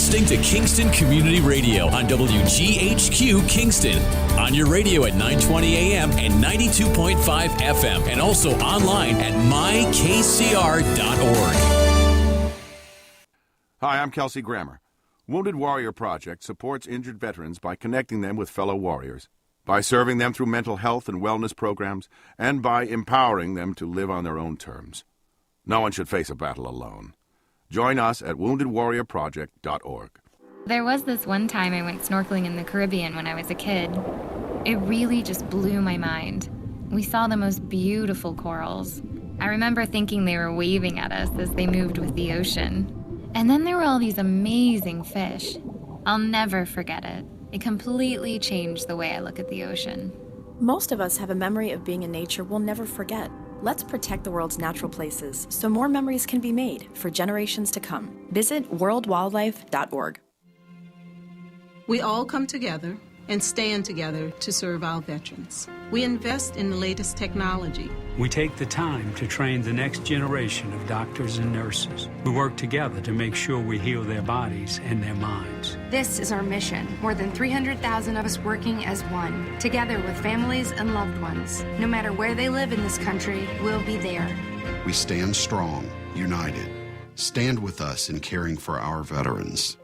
listening to Kingston Community Radio on Wghq Kingston. On your radio at 920 AM and 92.5 FM, and also online at mykcr.org. Hi, I'm Kelsey Grammer. Wounded Warrior Project supports injured veterans by connecting them with fellow warriors, by serving them through mental health and wellness programs, and by empowering them to live on their own terms. No one should face a battle alone. Join us at woundedwarriorproject.org. There was this one time I went snorkeling in the Caribbean when I was a kid. It really just blew my mind. We saw the most beautiful corals. I remember thinking they were waving at us as they moved with the ocean. And then there were all these amazing fish. I'll never forget it. It completely changed the way I look at the ocean. Most of us have a memory of being in nature we'll never forget. Let's protect the world's natural places so more memories can be made for generations to come. Visit worldwildlife.org. We all come together and stand together to serve our veterans. We invest in the latest technology. We take the time to train the next generation of doctors and nurses. We work together to make sure we heal their bodies and their minds. This is our mission. More than 300,000 of us working as one, together with families and loved ones. No matter where they live in this country, we'll be there. We stand strong, united. Stand with us in caring for our veterans.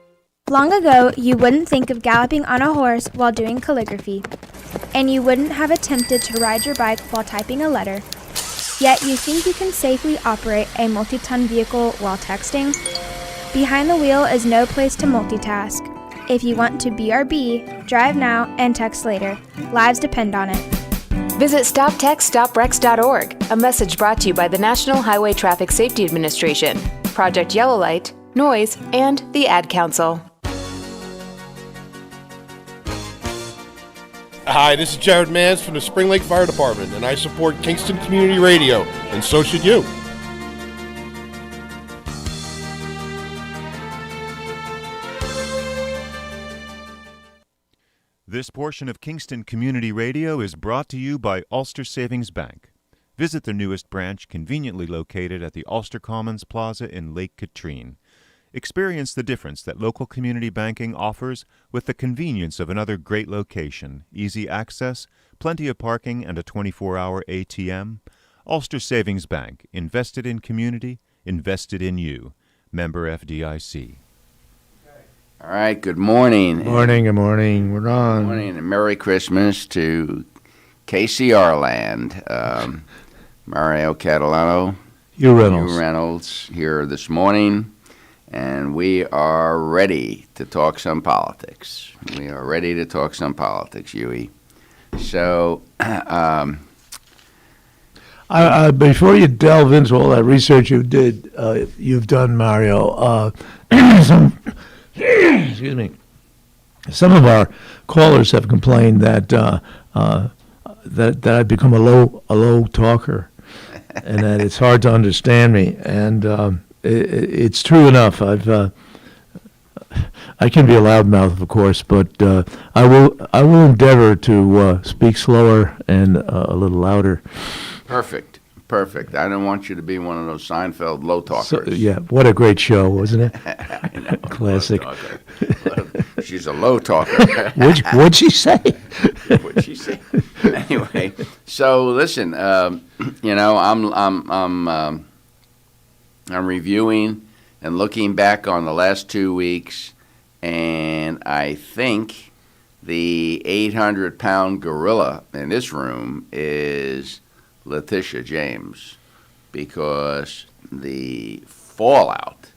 Long ago, you wouldn't think of galloping on a horse while doing calligraphy, and you wouldn't have attempted to ride your bike while typing a letter. Yet you think you can safely operate a multi-ton vehicle while texting? Behind the wheel is no place to multitask. If you want to BRB, drive now and text later. Lives depend on it. Visit StopTextStopWrecks.org, a message brought to you by the National Highway Traffic Safety Administration, Project Yellow Light, Noise, and the Ad Council. Hi, this is Jared Mans from the Spring Lake Fire Department, and I support Kingston Community Radio, and so should you. This portion of Kingston Community Radio is brought to you by Ulster Savings Bank. Visit their newest branch, conveniently located at the Ulster Commons Plaza in Lake Katrine. Experience the difference that local community banking offers with the convenience of another great location, easy access, plenty of parking, and a 24-hour ATM. Ulster Savings Bank, invested in community, invested in you. Member FDIC. All right, good morning. Good morning. We're on. Good morning, and Merry Christmas to KCR land. Mario Catalano. Hugh Reynolds. Hugh Reynolds here this morning. And we are ready to talk some politics. Huey. So, before you delve into all that research you've done, Mario, excuse me. Some of our callers have complained that that I've become a low talker, and that it's hard to understand me. And it's true enough. I can be a loudmouth, of course, but I will endeavor to speak slower and a little louder. Perfect. I don't want you to be one of those Seinfeld low talkers. So, yeah, what a great show, wasn't it? I know. Classic. She's a low talker. What'd she say? What'd she say? Anyway, so listen, I'm reviewing and looking back on the last 2 weeks, and I think the 800-pound gorilla in this room is Letitia James, because the fallout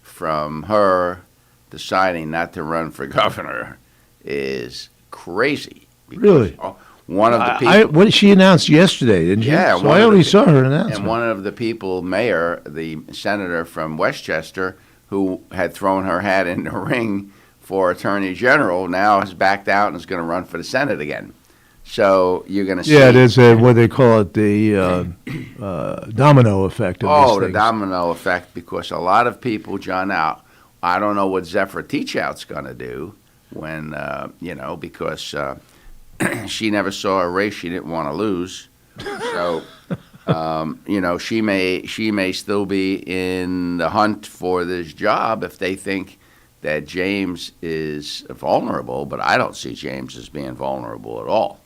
from her deciding not to run for governor is crazy. Really? One of the people. What she announced yesterday, didn't she? Yeah. So I only saw her announcement. And one of the people, mayor, the senator from Westchester, who had thrown her hat in the ring for attorney general, now has backed out and is going to run for the Senate again. So you're going to see. Yeah, there's what they call it, the domino effect of Oh, this the domino effect, because a lot of people, John, out. I don't know what Zephyr Teachout's going to do when, because she never saw a race she didn't want to lose. So, she may still be in the hunt for this job if they think that James is vulnerable, but I don't see James as being vulnerable at all.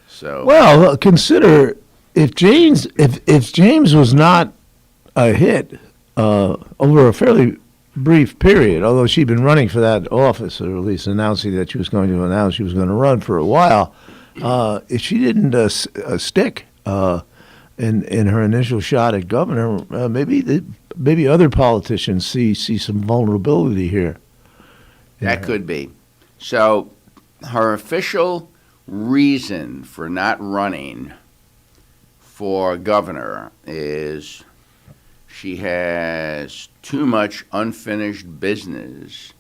So well, consider if James was not a hit over a fairly brief period, although she'd been running for that office, or at least announcing that she was going to announce she was going to run for a while, if she didn't stick in her initial shot at governor, maybe other politicians see some vulnerability here. that could be. So her official reason for not running for governor is she has too much unfinished business,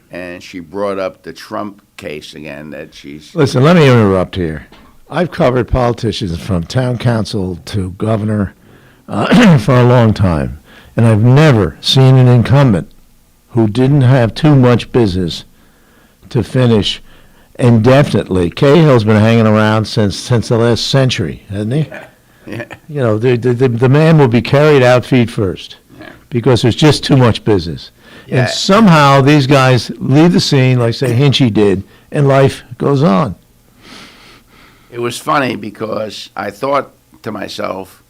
and she brought up the Trump case again that she's... Listen, let me interrupt here. I've covered politicians from town council to governor for a long time, and I've never seen an incumbent who didn't have too much business to finish indefinitely. Cahill's been hanging around since the last century, hasn't he? Yeah. You know, the man will be carried out feet first because there's just too much business. Yeah. And somehow these guys leave the scene like, say, Hinchy did, and life goes on. It was funny because I thought to myself,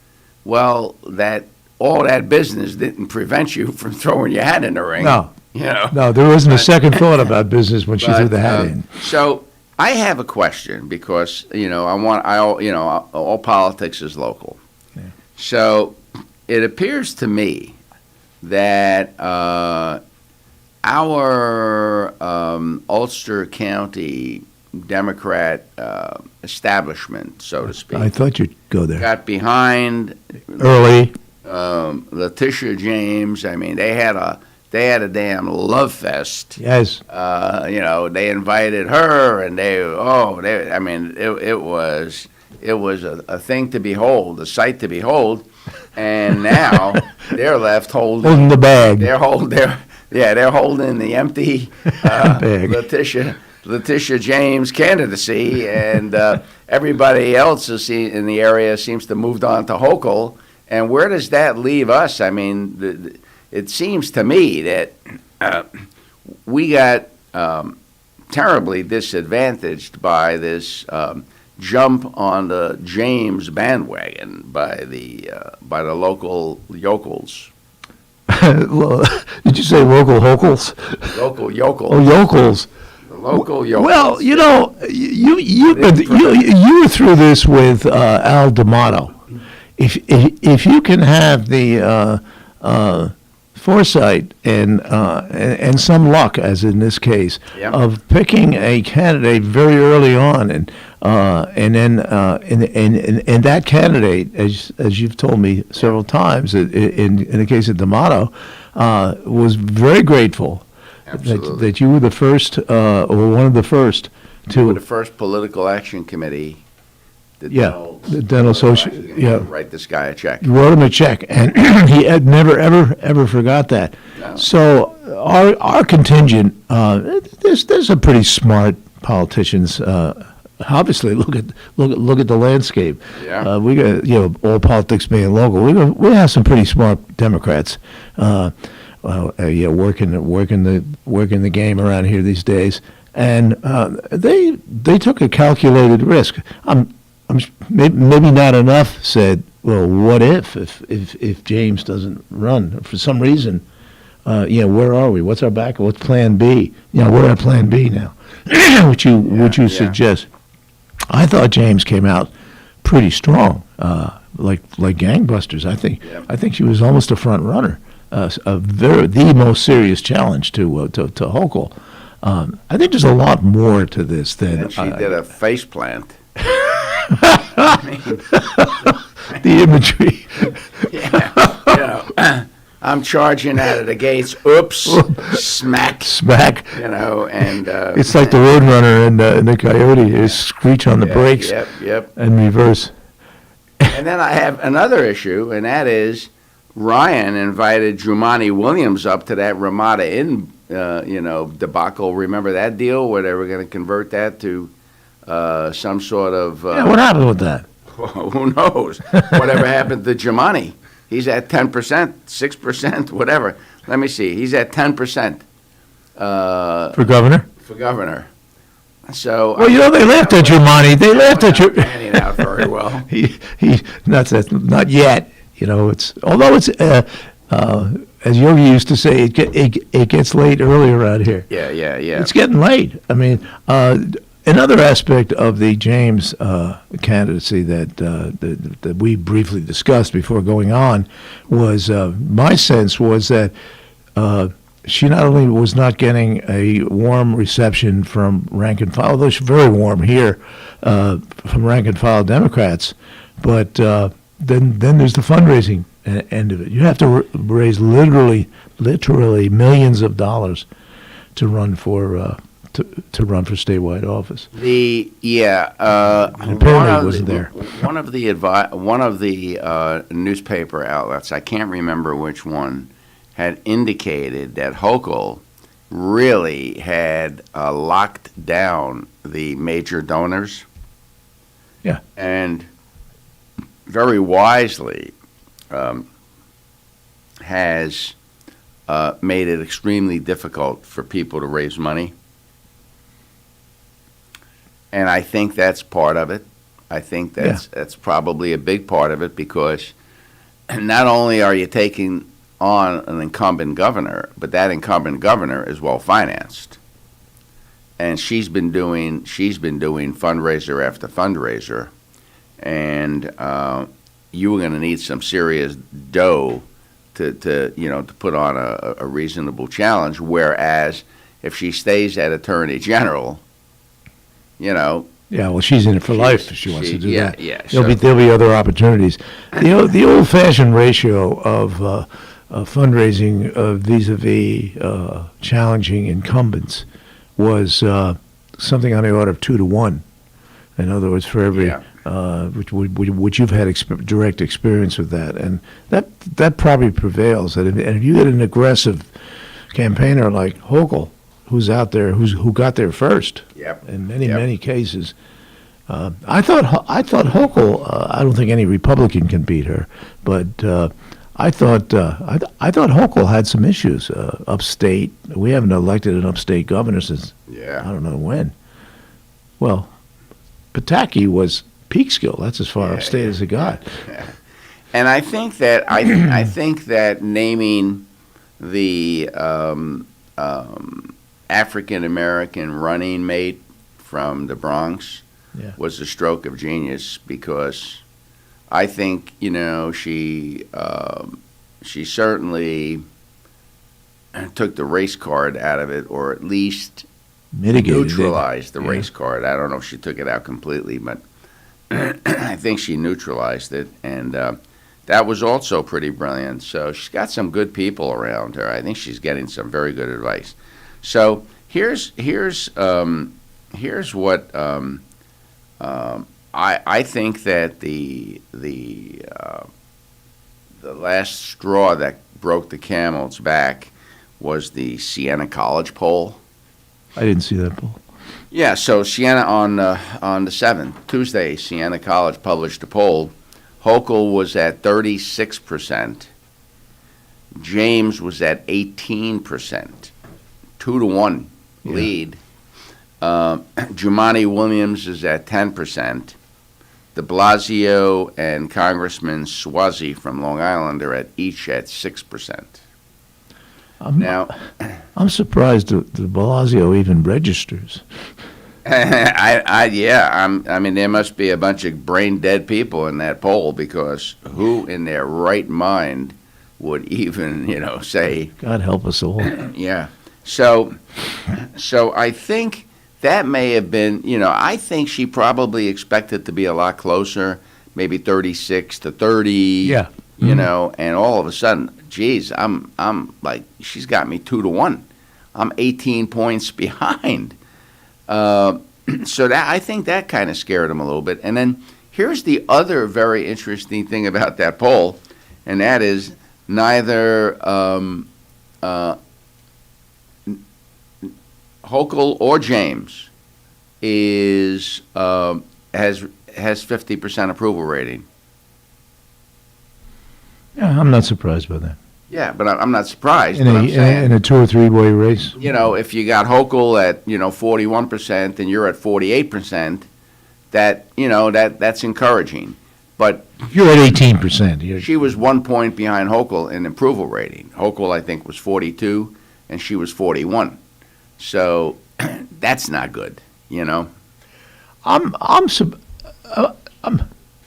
well, that all that business didn't prevent you from throwing your hat in the ring. No. You know? No, there wasn't a second thought about business when she threw the hat in. So I have a question because, all politics is local. Yeah. So it appears to me that our Ulster County Democrat establishment, so to speak, I thought you'd go there. got behind Early. Letitia James. I mean, they had a damn love fest. Yes. They invited her, and it was a thing to behold, a sight to behold. And now they're left holding the bag. They're holding the empty bag. Letitia James candidacy, and everybody else in the area seems to have moved on to Wghq. And where does that leave us? I mean, it seems to me that we got terribly disadvantaged by this jump on the James bandwagon by the local yokels. Did you say local hokels? Local yokels. Oh, yokels. The local yokels. Well, you were through this with Al D'Amato. If you can have the foresight and some luck, as in this case, of picking a candidate very early on, and then that candidate, as you've told me several times, in the case of D'Amato, was very grateful that you were the first or one of the first to. You were the first political action committee. The dental associate. Yeah, write this guy a check. You wrote him a check, and he had never ever forgot that. No. So our contingent, there's some pretty smart politicians. Obviously, look at the landscape. Yeah. We got all politics being local. We have some pretty smart Democrats. Working the game around here these days, and they took a calculated risk. Maybe not enough said, well, what if James doesn't run for some reason? Where are we? What's our backup? What's Plan B? We're at Plan B now. Would you suggest? I thought James came out pretty strong, like gangbusters. I think she was almost a front runner. The most serious challenge to Wghq. I think there's a lot more to this than and she did a face plant. The imagery. I'm charging out of the gates. Oops! Smack! And it's like the Roadrunner and the Coyote. They screech on the brakes. Yep. And reverse. And then I have another issue, and that is Ryan invited Jumaane Williams up to that Ramada Inn, debacle. Remember that deal where they were going to convert that to some sort of... what happened with that? Who knows? Whatever happened to Jumaane? He's at 10%, 6%, whatever. Let me see. He's at 10%. For governor? For governor. So well, they laughed at you, Monty. They laughed at you. Panning out very well. he not yet. Although it's as Yogi used to say, it gets late early around here. Yeah. It's getting late. I mean, another aspect of the James candidacy that we briefly discussed before going on was my sense was that she not only was not getting a warm reception from rank and file, although she's very warm here from rank and file Democrats, but then there's the fundraising end of it. You have to raise literally millions of dollars to run for statewide office. Apparently wasn't there. One of the newspaper outlets, I can't remember which one, had indicated that Wghq really had locked down the major donors. Yeah, and very wisely has made it extremely difficult for people to raise money. And I think that's part of it. I think that's probably a big part of it, because not only are you taking on an incumbent governor, but that incumbent governor is well financed. And she's been doing fundraiser after fundraiser, and you were going to need some serious dough to put on a reasonable challenge. Whereas if she stays at Attorney General, yeah, well, she's in it for life if she wants to do that. Yeah, there'll be other opportunities. The old-fashioned ratio of fundraising vis-a-vis challenging incumbents was something on the order of 2 to 1. In other words, for every which you've had direct experience with that, and that probably prevails. And if you get an aggressive campaigner like Wghq, who's out there, who got there first, in many cases. I thought Wghq. I don't think any Republican can beat her, but I thought Wghq had some issues upstate. We haven't elected an upstate governor since I don't know when. Well, Pataki was Peekskill. That's as far upstate as it got. Yeah. And I think that I think that naming the African American running mate from the Bronx was a stroke of genius, because I think she certainly took the race card out of it, or at least neutralized the race card. I don't know if she took it out completely, but I think she neutralized it, and that was also pretty brilliant. So she's got some good people around her. I think she's getting some very good advice. So here's what I think that the last straw that broke the camel's back was the Siena College poll. I didn't see that poll. Yeah, so Siena on the 7th, Tuesday, Siena College published a poll. Wghq was at 36%. James was at 18%. 2 to 1 lead. Jumaane Williams is at 10%. De Blasio and Congressman Suozzi from Long Island are each at 6%. I'm surprised De Blasio even registers. I mean, there must be a bunch of brain dead people in that poll, because who in their right mind would even, say, God help us all. Yeah. So I think that may have been, I think she probably expected to be a lot closer, maybe 36 to 30. Yeah. And all of a sudden, geez, I'm like, she's got me 2 to 1. I'm 18 points behind. So that, I think that kind of scared him a little bit. And then here's the other very interesting thing about that poll, and that is neither Wghq or James has 50% approval rating. Yeah, I'm not surprised by that. Yeah, but I'm not surprised. In a 2 or 3 way race. You know, if you got Hochul at 41% and you're at 48%, that's encouraging. But you're at 18%. She was 1 point behind Hochul in approval rating. Hochul, I think, was 42, and she was 41. So that's not good.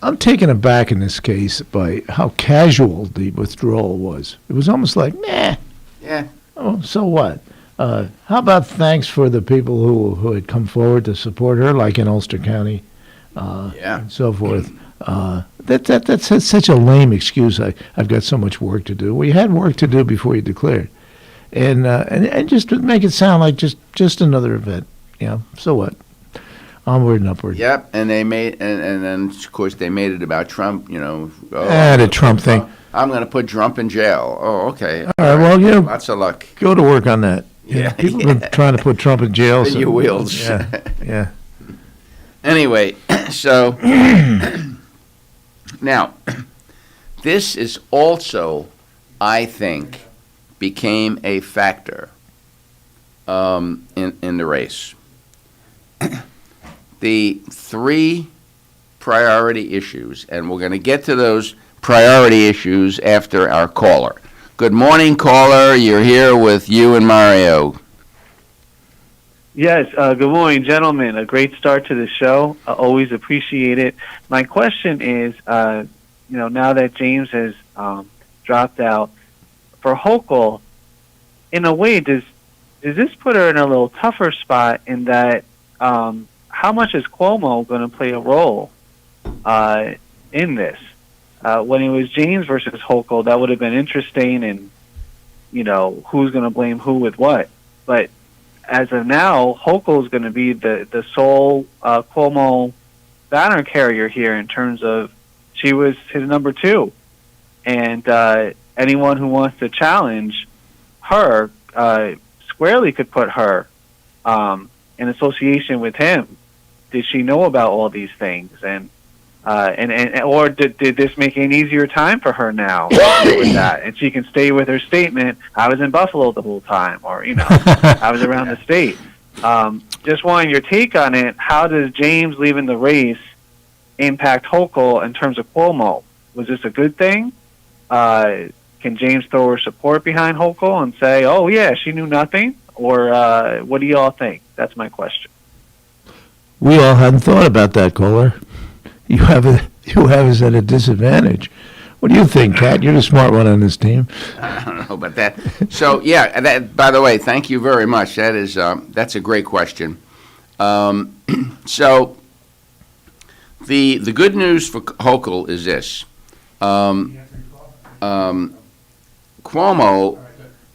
I'm taken aback in this case by how casual the withdrawal was. It was almost like, meh. Yeah. Oh, so what? How about thanks for the people who had come forward to support her, like in Ulster County, and so forth. That's such a lame excuse. I've got so much work to do. We had work to do before you declared, and just to make it sound like just another event. So what? Onward and upward. Yep, and they made, and then of course they made it about Trump. The Trump thing. I'm going to put Trump in jail. Oh, okay. All right. Well, lots of luck. Go to work on that. Yeah. People have been trying to put Trump in jail. Spin your wheels. Yeah. Anyway, so now this is also, I think, became a factor in the race. The 3 priority issues, and we're going to get to those priority issues after our caller. Good morning, caller. You're here with you and Mario. Yes, good morning, gentlemen. A great start to the show. I always appreciate it. My question is, now that James has dropped out, for Hochul, in a way, does this put her in a little tougher spot in that how much is Cuomo going to play a role in this? When it was James versus Hochul, that would have been interesting, and who's going to blame who with what. But as of now, Hochul is going to be the sole Cuomo banner carrier here in terms of she was his number 2, and anyone who wants to challenge her squarely could put her in association with him. Did she know about all these things, and or did this make an easier time for her now with that, and she can stay with her statement? I was in Buffalo the whole time, or I was around the state. Just wanting your take on it. How does James leaving the race impact Hochul in terms of Cuomo? Was this a good thing? Can James throw her support behind Hochul and say, "Oh yeah, she knew nothing"? Or what do you all think? That's my question. We all hadn't thought about that, caller. You have us at a disadvantage. What do you think, Kat? You're the smart one on this team. I don't know about that. So yeah, by the way, thank you very much. That's a great question. So the good news for Hochul is this: Cuomo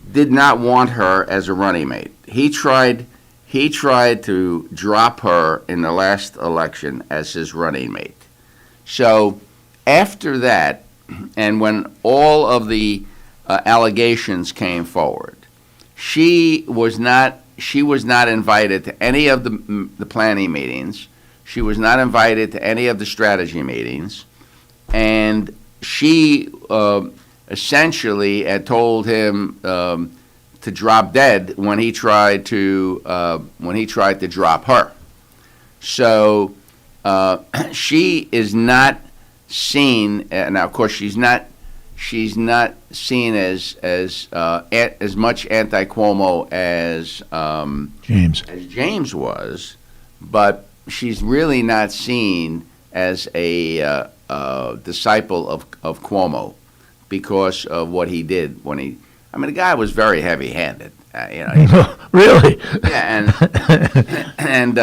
did not want her as a running mate. He tried to drop her in the last election as his running mate. So after that, and when all of the allegations came forward, she was not invited to any of the planning meetings. She was not invited to any of the strategy meetings, and she essentially had told him to drop dead when he tried to drop her. So she is not seen now. Of course, she's not seen as much anti-Cuomo as James was, but she's really not seen as a disciple of Cuomo because of what he did when he. I mean, the guy was very heavy-handed. Really? Yeah, and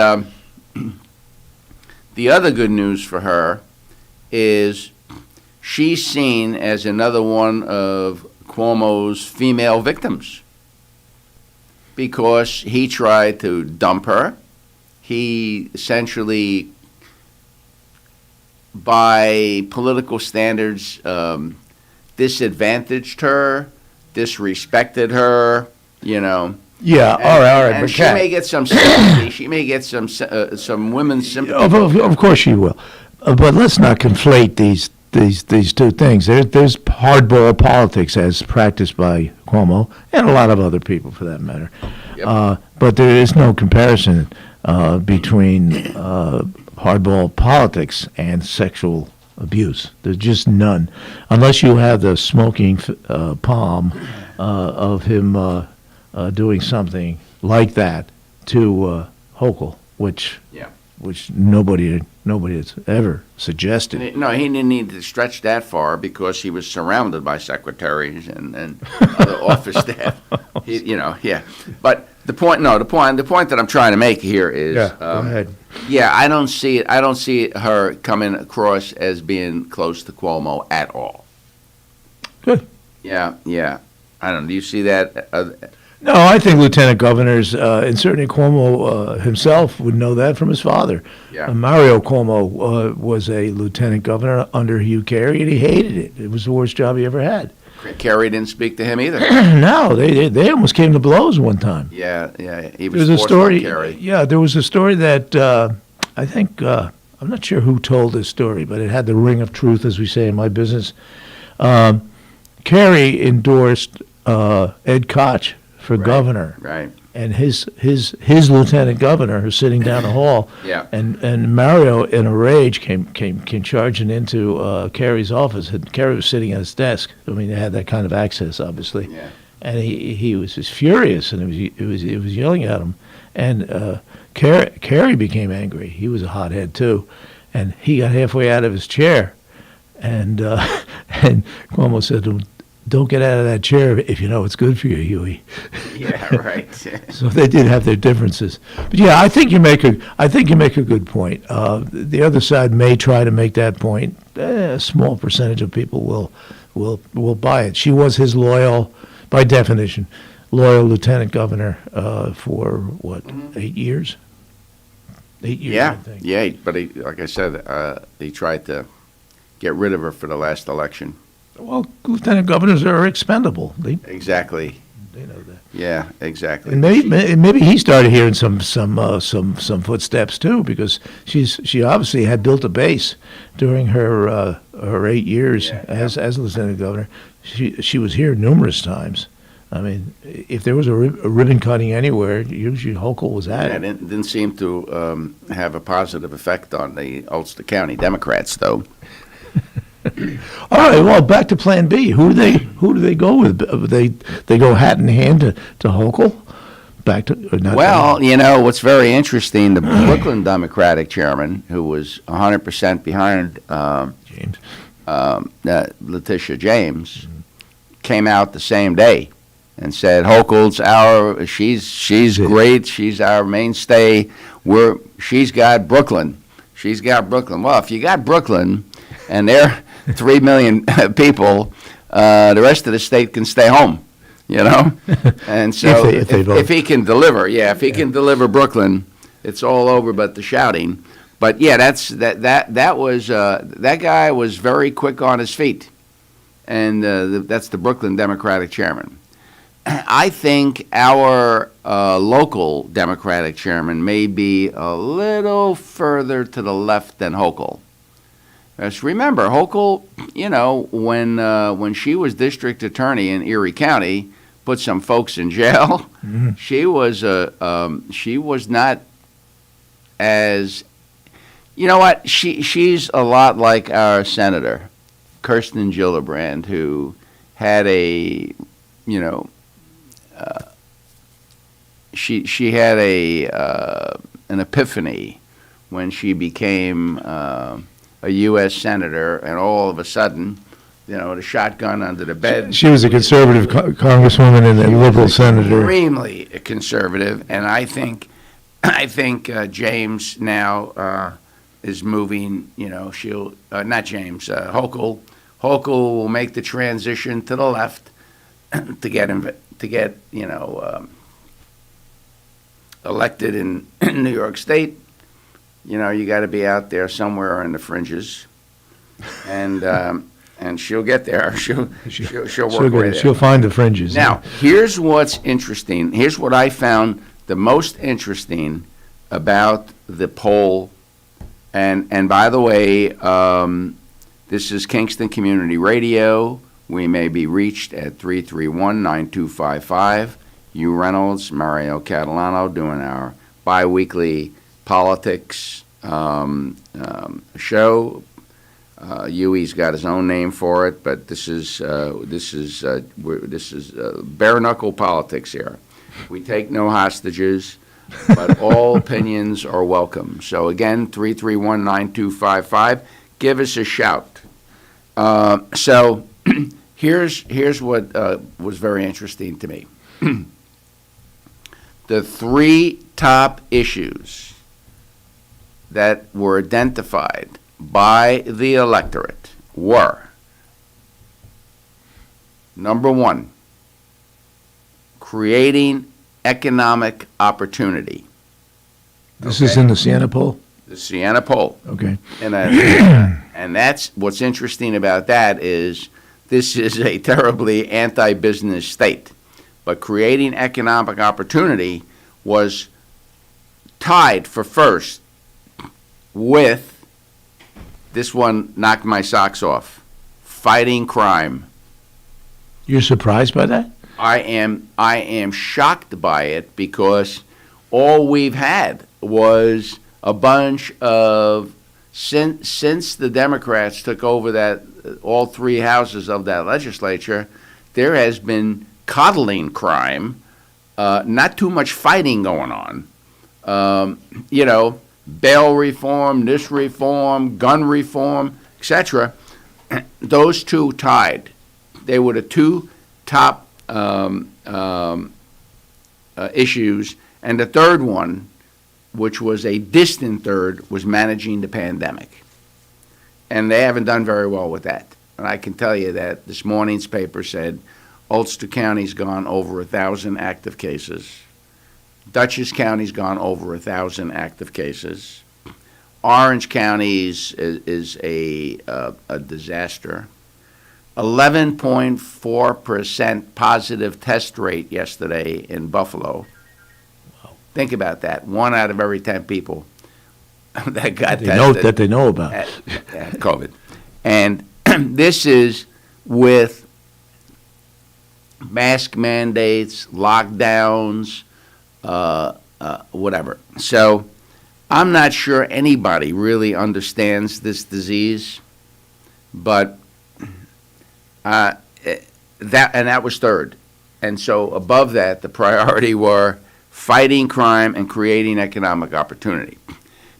the other good news for her is she's seen as another one of Cuomo's female victims because he tried to dump her. He essentially, by political standards, disadvantaged her, disrespected her, Yeah, all right. And but she may get some sympathy. She may get some women's sympathy. Of course she will. But let's not conflate these two things. There's hardball politics as practiced by Cuomo and a lot of other people, for that matter. Yep. But there is no comparison between hardball politics and sexual abuse. There's just none, unless you have the smoking palm of him doing something like that to Wghq, which nobody has ever suggested. No, he didn't need to stretch that far because he was surrounded by secretaries and other office staff. But the point that I'm trying to make here is, go ahead. Yeah, I don't see her coming across as being close to Cuomo at all. Good. Yeah. I don't know. Do you see that? No, I think lieutenant governors, and certainly Cuomo himself would know that from his father. Yeah. Mario Cuomo was a lieutenant governor under Wghq, and he hated it. It was the worst job he ever had. Kerry didn't speak to him either. No, they almost came to blows one time. Yeah. He There was was a forced story. on Kerry. Yeah, there was a story that I think I'm not sure who told this story, but it had the ring of truth, as we say in my business. Kerry endorsed Ed Koch for governor, right? And his lieutenant governor, who's sitting down the hall, Yeah. and Mario, in a rage, came charging into Kerry's office. And Kerry was sitting at his desk. I mean, they had that kind of access, obviously. Yeah. And he was just furious, and it was yelling at him. And Kerry became angry. He was a hothead too, and he got halfway out of his chair, and Cuomo said to him, "Don't get out of that chair if you know it's good for you, Huey." Yeah, right. So they did have their differences, but yeah, I think you make a good point. The other side may try to make that point. A small percentage of people will buy it. She was his loyal, by definition, loyal lieutenant governor for what, 8 years? 8 years, Yeah, I think. yeah. But like I said, he tried to get rid of her for the last election. Well, lieutenant governors are expendable. Exactly. They know that. Yeah, exactly. And maybe he started hearing some footsteps too, because she obviously had built a base during her 8 years as lieutenant governor. She was here numerous times. I mean, if there was a ribbon cutting anywhere, usually Wghq was at it. It didn't seem to have a positive effect on the Ulster County Democrats, though. All right. Well, back to Plan B. Who do they go with? They go hat in hand to Wghq. Back to well, what's very interesting. The Brooklyn Democratic chairman, who was 100% behind Letitia James, came out the same day and said Wghq's she's great. She's our mainstay. She's got Brooklyn. Well, if you got Brooklyn, and they're 3 million people, the rest of the state can stay home, And so if he can deliver, can deliver Brooklyn, it's all over but the shouting. But yeah, that guy was very quick on his feet, and that's the Brooklyn Democratic chairman. I think our local Democratic chairman may be a little further to the left than Wghq. Just remember, Wghq, when she was district attorney in Erie County, put some folks in jail. Mm-hmm. She was not as, she's a lot like our senator, Kirsten Gillibrand, who had an epiphany when she became a U.S. senator, and all of a sudden, the shotgun under the bed. She was a conservative congresswoman and a liberal senator. Extremely conservative, and I think James now is moving. She'll not James. Wghq will make the transition to the left to get elected in New York State. You got to be out there somewhere in the fringes, and she'll get there. She'll work right there. She'll find the fringes. Now, here's what's interesting. Here's what I found the most interesting about the poll, and by the way, This is Kingston Community Radio. We may be reached at 331-9255. Hugh Reynolds, Mario Catalano doing our bi-weekly politics show. Huey's got his own name for it, but this is bare knuckle politics here. We take no hostages, but all opinions are welcome. So again, 331-9255. Give us a shout. So here's what was very interesting to me. The three top issues that were identified by the electorate were, number one, creating economic opportunity. This is in the Siena poll? The Siena poll. Okay. And that's what's interesting about that is this is a terribly anti-business state. But creating economic opportunity was tied for first with, this one knocked my socks off, fighting crime. You're surprised by that? I am shocked by it because all we've had was a bunch of, since the Democrats took over that all three houses of that legislature, there has been coddling crime, not too much fighting going on. Bail reform, this reform, gun reform, etc. Those two tied. They were the two top issues. And the third one, which was a distant third, was managing the pandemic. And they haven't done very well with that. And I can tell you that this morning's paper said Ulster County's gone over 1,000 active cases. Dutchess County's gone over 1,000 active cases. Orange County is a disaster. 11.4% positive test rate yesterday in Buffalo. Wow. Think about that. 1 out of every 10 people that got tested. That they know about. At COVID. And this is with mask mandates, lockdowns, whatever. So I'm not sure anybody really understands this disease, but that was third. And so above that, the priority were fighting crime and creating economic opportunity.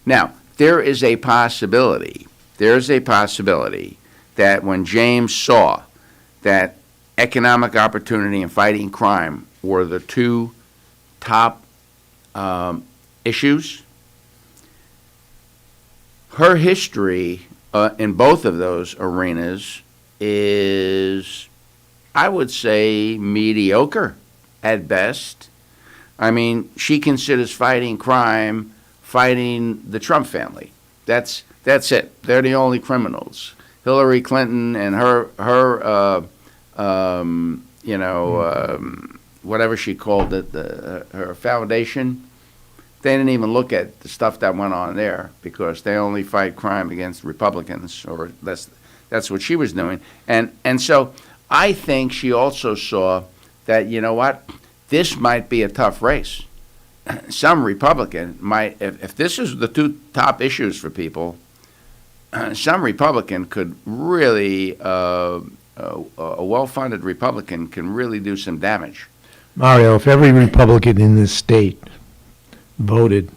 Now, there is a possibility that when James saw that economic opportunity and fighting crime were the two top issues, her history in both of those arenas is, I would say, mediocre at best. I mean, she considers fighting crime fighting the Trump family. That's it. They're the only criminals. Hillary Clinton and her whatever she called it, her foundation, they didn't even look at the stuff that went on there because they only fight crime against Republicans, or that's what she was doing. And so I think she also saw that, you know what, this might be a tough race. Some Republican might, if this is the two top issues for people, some Republican could really, a well-funded Republican can really do some damage. Mario, if every Republican in this state voted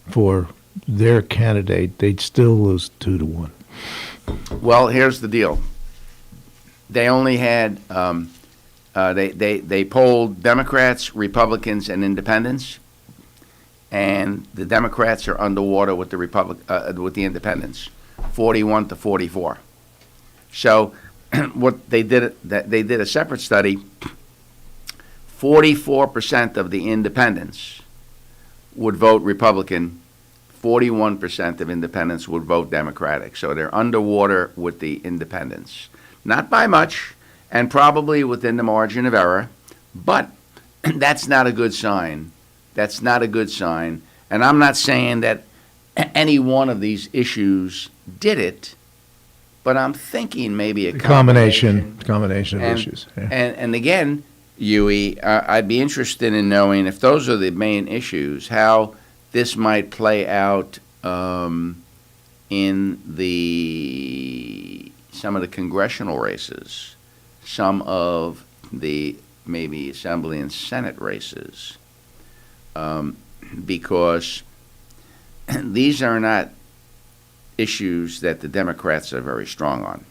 for their candidate, they'd still lose 2-1. Well, here's the deal. They only had, they polled Democrats, Republicans, and Independents, and the Democrats are underwater with the with the Independents, 41-44. So, what they did a separate study. 44% of the independents would vote Republican, 41% of independents would vote Democratic. So they're underwater with the independents. Not by much, and probably within the margin of error, but that's not a good sign. That's not a good sign. And I'm not saying that any one of these issues did it, but I'm thinking maybe a combination of and, issues. Yeah. And again, Huey, I'd be interested in knowing if those are the main issues, how this might play out in some of the congressional races, some of the maybe Assembly and Senate races, because these are not issues that the Democrats are very strong on.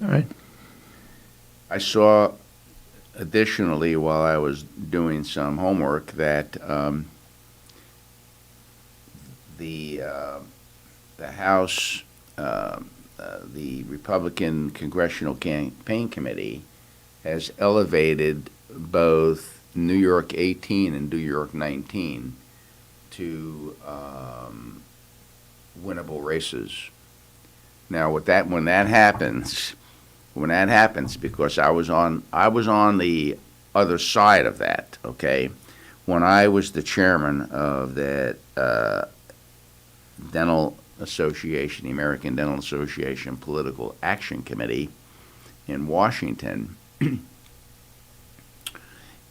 All right. I saw, additionally, while I was doing some homework, that the House, the Republican Congressional Campaign Committee, has elevated both New York 18 and New York 19 to winnable races. Now, when that happens, because I was on the other side of that. Okay, when I was the chairman of that dental association, the American Dental Association Political Action Committee in Washington,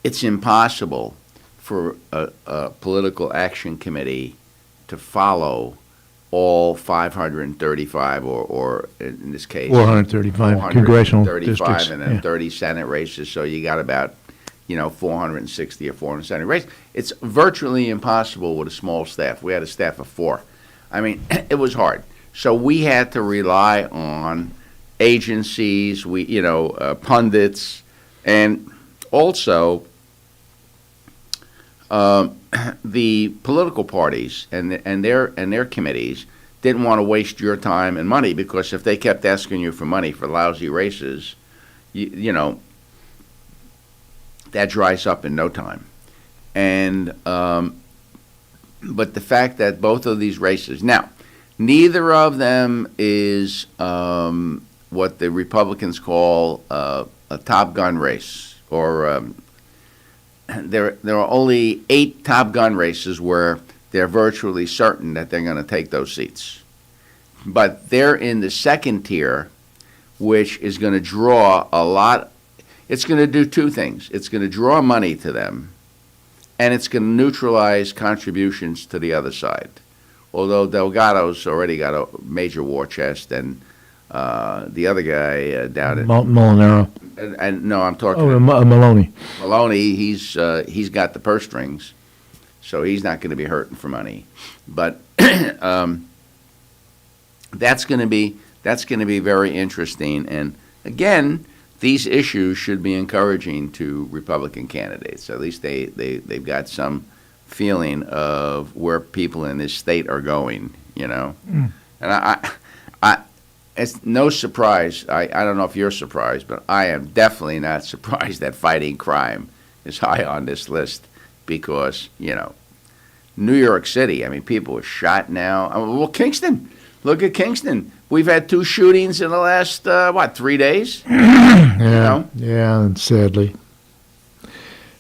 it's impossible for a political action committee to follow all 535 or in this case 435 congressional districts and then 30 Senate races, so you got about 460 or 470 races. It's virtually impossible with a small staff. We had a staff of 4. I mean, it was hard. So we had to rely on agencies, pundits, and also the political parties and their committees didn't want to waste your time and money, because if they kept asking you for money for lousy races, that dries up in no time. And but the fact that both of these races, now, neither of them is what the Republicans call a Top Gun race, or there are only 8 Top Gun races where they're virtually certain that they're going to take those seats. But they're in the second tier, which is going to draw a lot. It's going to do 2 things. It's going to draw money to them, and it's going to neutralize contributions to the other side. Although Delgado's already got a major war chest, and the other guy down at Molinaro. And no, I'm talking. Oh, Maloney. Maloney, he's got the purse strings, so he's not going to be hurting for money. But that's going to be very interesting. And again, these issues should be encouraging to Republican candidates. At least they've got some feeling of where people in this state are going. And I it's no surprise. I don't know if you're surprised, but I am definitely not surprised that fighting crime is high on this list, because, New York City, I mean, people are shot now. Well, Kingston, look at Kingston. We've had 2 shootings in the last, 3 days? Yeah, sadly.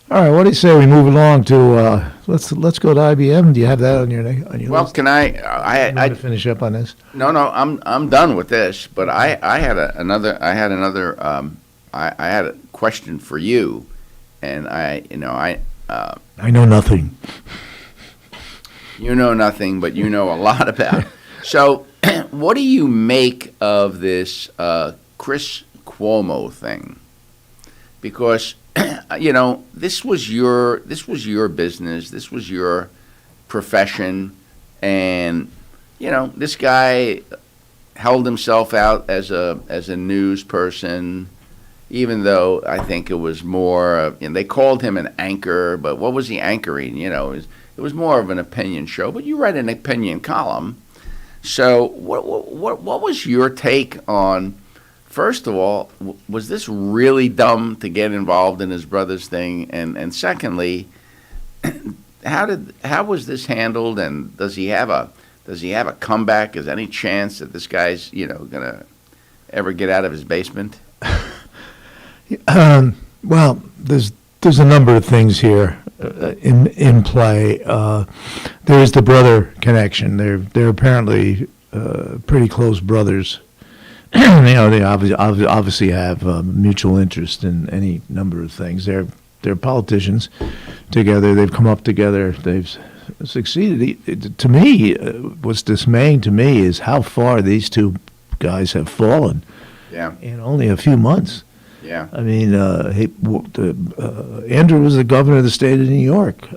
All right, what do you say we move along to, let's go to IBM. Do you have that on your list? Well, can I finish up on this? No, I'm done with this, but I had a question for you, and I know nothing. You know nothing, but you know a lot about it. So, what do you make of this Chris Cuomo thing? Because this was your business, this was your profession, and this guy held himself out as a news person, even though I think it was more. They called him an anchor, but what was he anchoring? It was more of an opinion show. But you read an opinion column, so what was your take on? First of all, was this really dumb to get involved in his brother's thing? And secondly, how was this handled? And does he have a comeback? Is there any chance that this guy's gonna ever get out of his basement? Well, there's a number of things here in play. There is the brother connection. They're apparently pretty close brothers. They obviously have mutual interest in any number of things. They're politicians together. They've come up together. They've succeeded. To me, what's dismaying to me is how far these two guys have fallen. Yeah. In only a few months. Yeah. I mean, Andrew was the governor of the state of New York.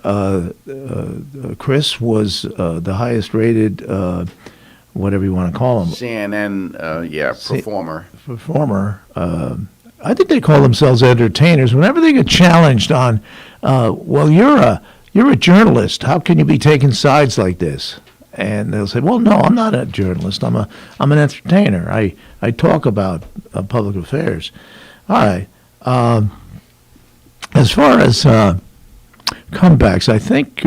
Chris was the highest rated, whatever you want to call him. CNN, performer. Performer. I think they call themselves entertainers. Whenever they get challenged on, well, you're a journalist. How can you be taking sides like this? And they'll say, well, no, I'm not a journalist. I'm an entertainer. I talk about public affairs. All right. As far as comebacks, I think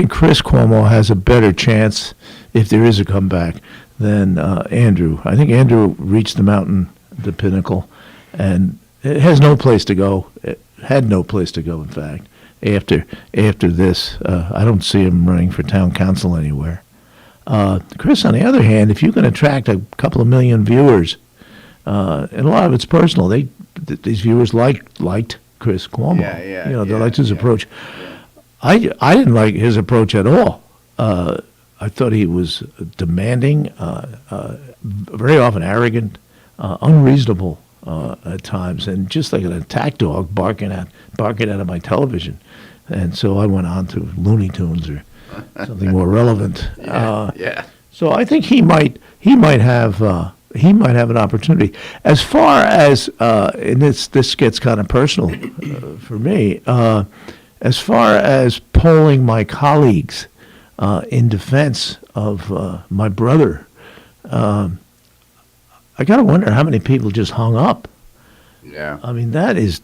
Chris Cuomo has a better chance if there is a comeback than Andrew. I think Andrew reached the mountain, the pinnacle, and it has no place to go. It had no place to go, in fact. After this, I don't see him running for town council anywhere. Chris, on the other hand, if you can attract a couple of million viewers, and a lot of it's personal, these viewers liked Chris Cuomo. They liked his approach. I didn't like his approach at all. I thought he was demanding, very often arrogant, unreasonable at times, and just like an attack dog barking out of my television. And so I went on to Looney Tunes or something more relevant. So I think he might have an opportunity. As far as and this gets kind of personal for me. As far as polling my colleagues in defense of my brother, I got to wonder how many people just hung up. Yeah. I mean, that's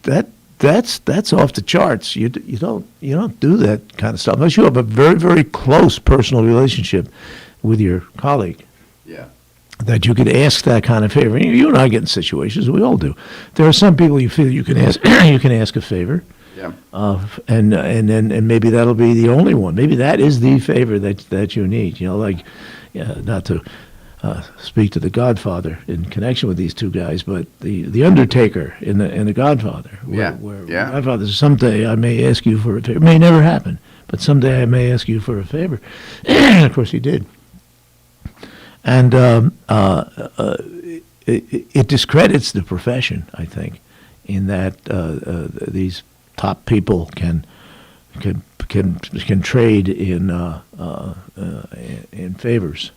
off the charts. You don't do that kind of stuff unless you have a very, very close personal relationship with your colleague. Yeah. That you could ask that kind of favor. You and I get in situations, we all do. There are some people you feel you can ask a favor. Yeah. And maybe that'll be the only one. Maybe that is the favor that you need. Not to speak to the Godfather in connection with these two guys, but the Undertaker in the Godfather. Where Godfather says, someday I may ask you for a favor. It may never happen, but someday I may ask you for a favor. And of course he did. And it discredits the profession, I think, in that these top people can trade in favors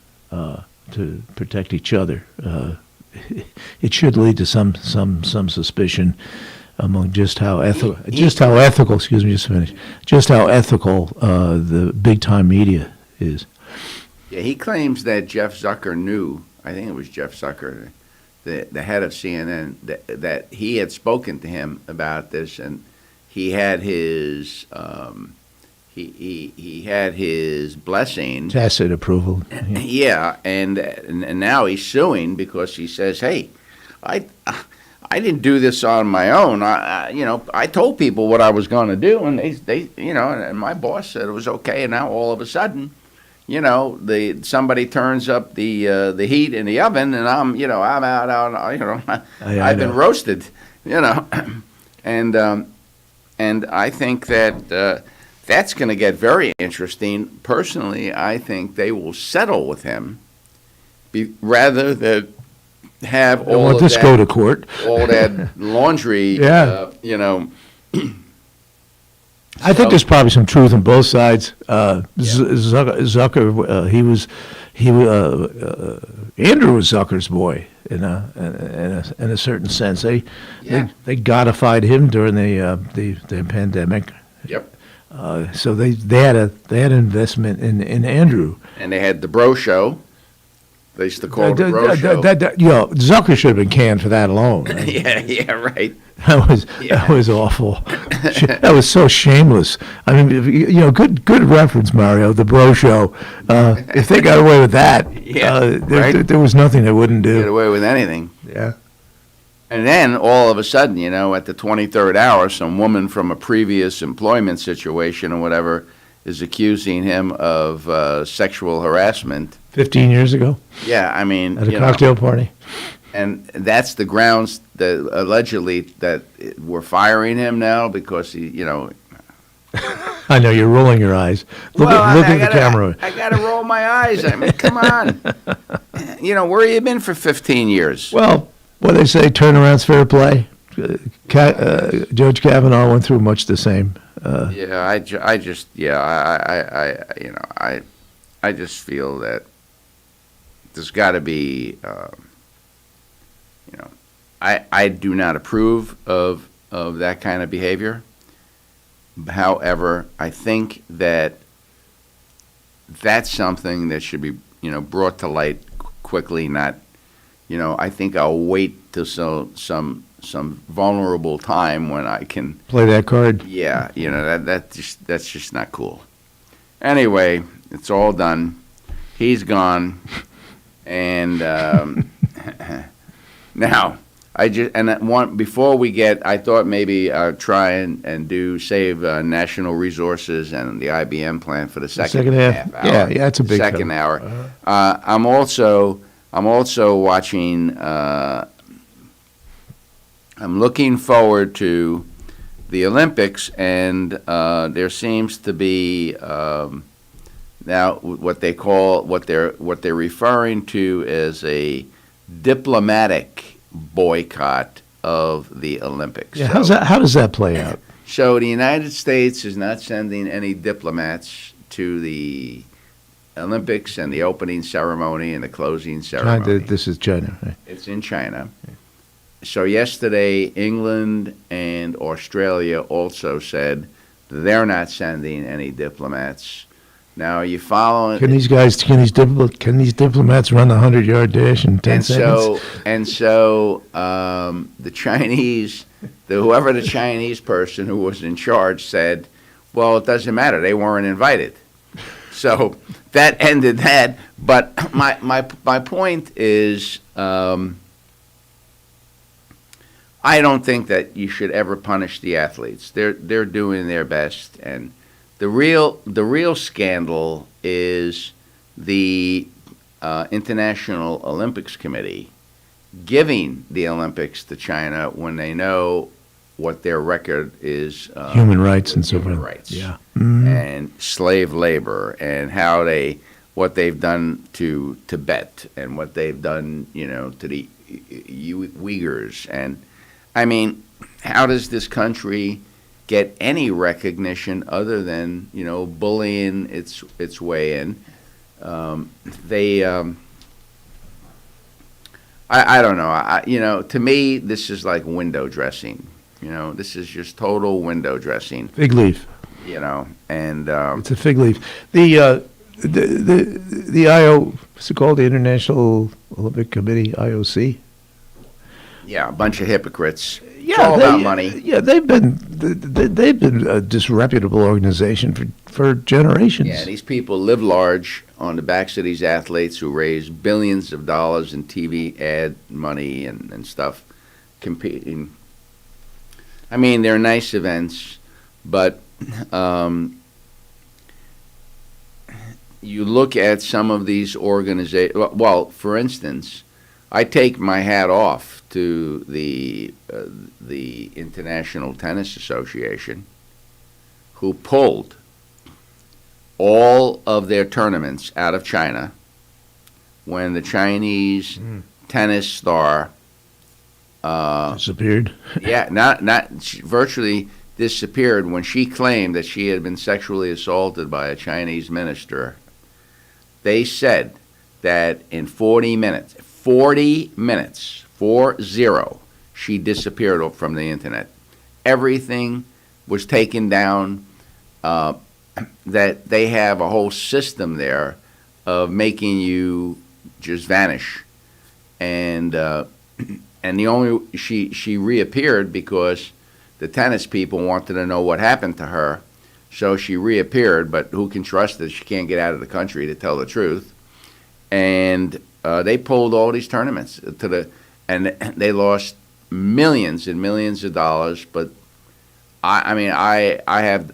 to protect each other. It should lead to some suspicion among just how ethical. Excuse me, just to finish. Just how ethical the big time media is. Yeah, he claims that Jeff Zucker knew. I think it was Jeff Zucker, the head of CNN, that he had spoken to him about this, and he had his he had his blessing, tacit approval. Yeah, and now he's suing because he says, "Hey, I didn't do this on my own. I told people what I was going to do, and they and my boss said it was okay, and now all of a sudden." Somebody turns up the heat in the oven, and I'm out on, I've been roasted, and I think that that's going to get very interesting. Personally, I think they will settle with him, rather than have all of that, go to court, all that laundry, I think there's probably some truth on both sides. Zucker, Andrew was Zucker's boy in a certain sense. They godified him during the pandemic. Yep. So they had an investment in Andrew. And they had the Bro Show. They used to call it the Bro Show. Zucker should have been canned for that alone. Right? Yeah, right. That was awful. That was so shameless. I mean, good reference, Mario. The Bro Show. If they got away with that, there was nothing they wouldn't do. Get away with anything. Yeah. And then all of a sudden, at the 23rd hour, some woman from a previous employment situation or whatever is accusing him of sexual harassment. 15 years ago? Yeah, I mean, at a cocktail party. And that's the grounds that allegedly that we're firing him now because he, I know you're rolling your eyes. Look at the camera. I got to roll my eyes. I mean, come on. Where have you been for 15 years? Well, what they say, turnaround's fair play. Judge Kavanaugh went through much the same. I just feel that there's got to be, I do not approve of that kind of behavior. However, I think that that's something that should be, brought to light quickly. Not, I think I'll wait till some vulnerable time when I can play that card. Yeah, that's just not cool. Anyway, it's all done. He's gone, and now. Before we get, I thought maybe try and save national resources and the IBM plan for the second half hour. Yeah, it's a big second hour. I'm also watching. I'm looking forward to the Olympics, and there seems to be now what they're referring to as a diplomatic boycott of the Olympics. Yeah, how does that play out? So the United States is not sending any diplomats to the Olympics and the opening ceremony and the closing ceremony. This is China, right? It's in China. Yeah. So yesterday, England and Australia also said they're not sending any diplomats. Now, are you following? Can these diplomats run the 100-yard dash in 10 seconds? So the Chinese, whoever the Chinese person who was in charge said, well, it doesn't matter. They weren't invited. So that ended that. But my point is, I don't think that you should ever punish the athletes. They're doing their best, and the real scandal is the International Olympics Committee giving the Olympics to China when they know what their record is. Human rights and so forth. Human rights. Yeah. And slave labor, and what they've done to Tibet, and what they've done, to the Uyghurs. And I mean, how does this country get any recognition other than bullying its way in? I don't know. To me, this is like window dressing. This is just total window dressing. Fig leaf. And it's a fig leaf. The what's it called? The International Olympic Committee, IOC. Yeah, a bunch of hypocrites. It's all about money. Yeah, they've been a disreputable organization for generations. Yeah, these people live large on the backs of these athletes who raise billions of dollars in TV ad money and stuff, competing. I mean, they're nice events, but you look at some of these organizations. Well, for instance, I take my hat off to the International Tennis Association, who pulled all of their tournaments out of China when the Chinese tennis star disappeared. Yeah, not virtually disappeared when she claimed that she had been sexually assaulted by a Chinese minister. They said that in 40 minutes, 40, she disappeared from the internet. Everything was taken down. That they have a whole system there of making you just vanish, and the only she reappeared because the tennis people wanted to know what happened to her, so she reappeared. But who can trust that she can't get out of the country to tell the truth? And they pulled all these tournaments and they lost millions and millions of dollars. But I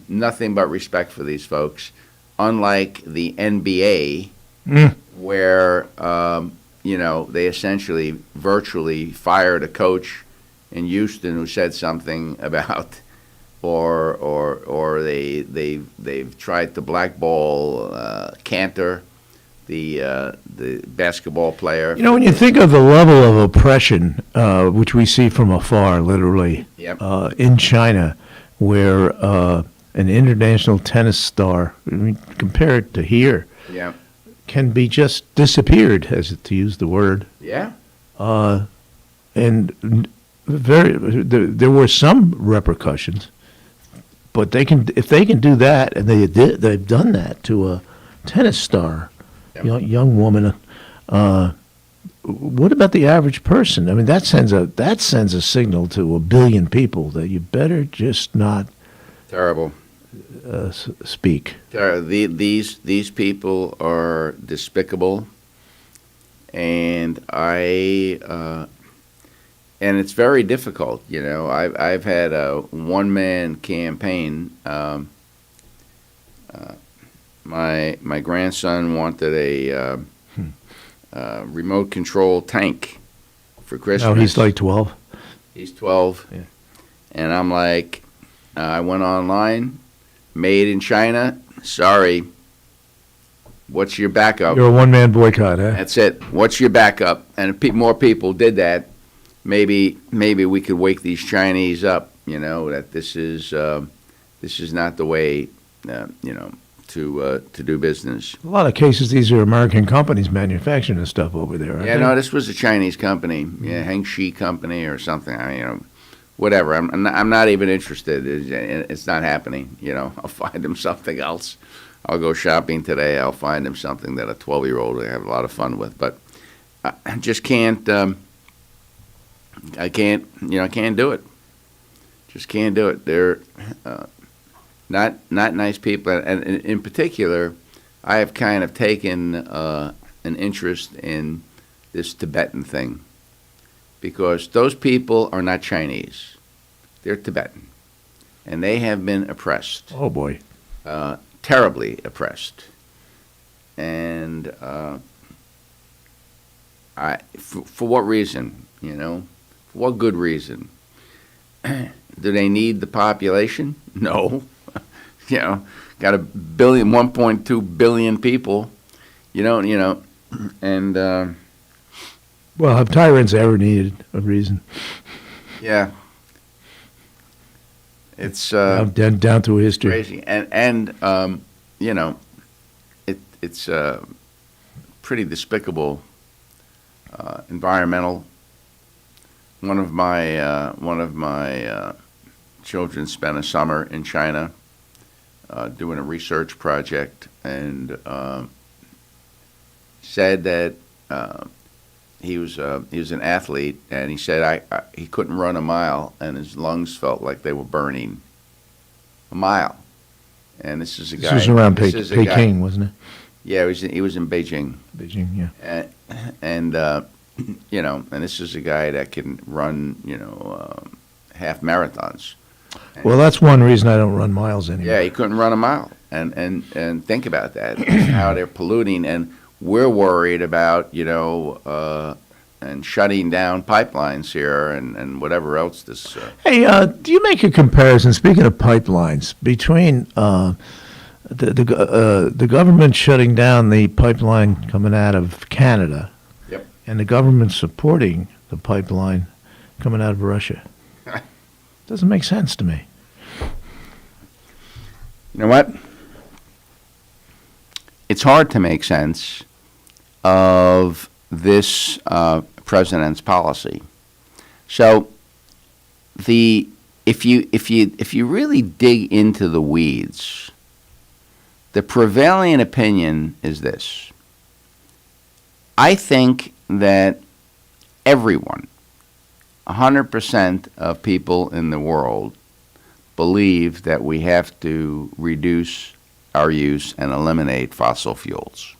nothing but respect for these folks. Unlike the NBA, where they essentially virtually fired a coach in Houston who said something about, or they've tried to blackball Cantor, the basketball player. When you think of the level of oppression, which we see from afar, literally, in China, where an international tennis star, compare it to here, can be just disappeared, to use the word. Yeah. And there were some repercussions, but if they can do that, and they've done that to a tennis star, young woman. What about the average person? I mean, that sends a signal to a billion people that you better just not terrible speak. These people are despicable, and and it's very difficult. I've had a one-man campaign. My grandson wanted a remote control tank for Christmas. Oh, he's like 12. He's 12. Yeah. And I'm like, I went online, made in China. Sorry. What's your backup? You're a one-man boycott, huh? That's it. What's your backup? And if more people did that, maybe we could wake these Chinese up. That this is not the way. To do business. A lot of cases, these are American companies manufacturing this stuff over there. Yeah, no, this was a Chinese company, Wghq company or something. Whatever. I'm not even interested. It's not happening. I'll find him something else. I'll go shopping today. I'll find him something that a 12-year-old will have a lot of fun with. But I just can't. I can't do it. Just can't do it. They're not nice people, and in particular, I have kind of taken an interest in this Tibetan thing, because those people are not Chinese; they're Tibetan, and they have been oppressed. Oh boy, terribly oppressed, and for what reason? For what good reason? Do they need the population? No. Got 1.2 billion people, and well, have tyrants ever needed a reason? Yeah, it's down to history. Crazy, and it's pretty despicable. Environmental. One of my children spent a summer in China. Doing a research project, and said that he was an athlete, and he said he couldn't run a mile, and his lungs felt like they were burning. A mile, and this is a guy. This was around Peking, wasn't it? Yeah, he was in Beijing. Beijing, yeah. And this is a guy that can run half marathons. Well, that's one reason I don't run miles anymore. Yeah, he couldn't run a mile, and think about that, how they're polluting, and we're worried about and shutting down pipelines here and whatever else this. Hey, do you make a comparison? Speaking of pipelines, between the government shutting down the pipeline coming out of Canada, and the government supporting the pipeline coming out of Russia? Doesn't make sense to me. You know what? It's hard to make sense of this president's policy. So, if you really dig into the weeds, the prevailing opinion is this. I think that everyone, 100% of people in the world, believe that we have to reduce our use and eliminate fossil fuels.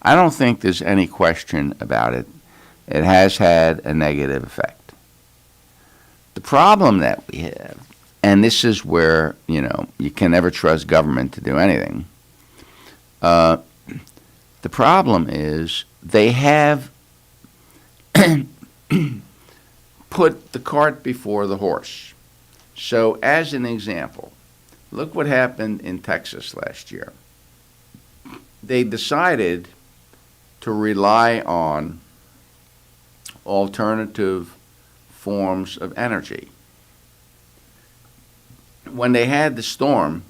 I don't think there's any question about it. It has had a negative effect. The problem that we have and this is where, you can never trust government to do anything. The problem is they have put the cart before the horse. So as an example, look what happened in Texas last year. They decided to rely on alternative forms of energy. When they had the storm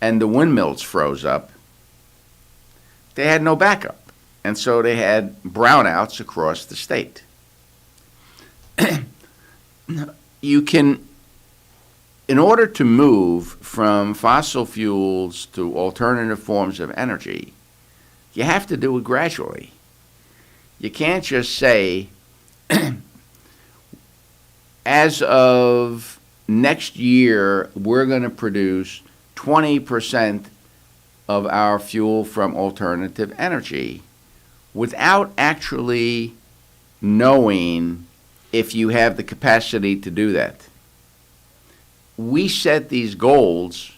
and the windmills froze up, they had no backup. And so they had brownouts across the state. You can, in order to move from fossil fuels to alternative forms of energy, you have to do it gradually. You can't just say, as of next year, we're going to produce 20% of our fuel from alternative energy without actually knowing if you have the capacity to do that. We set these goals,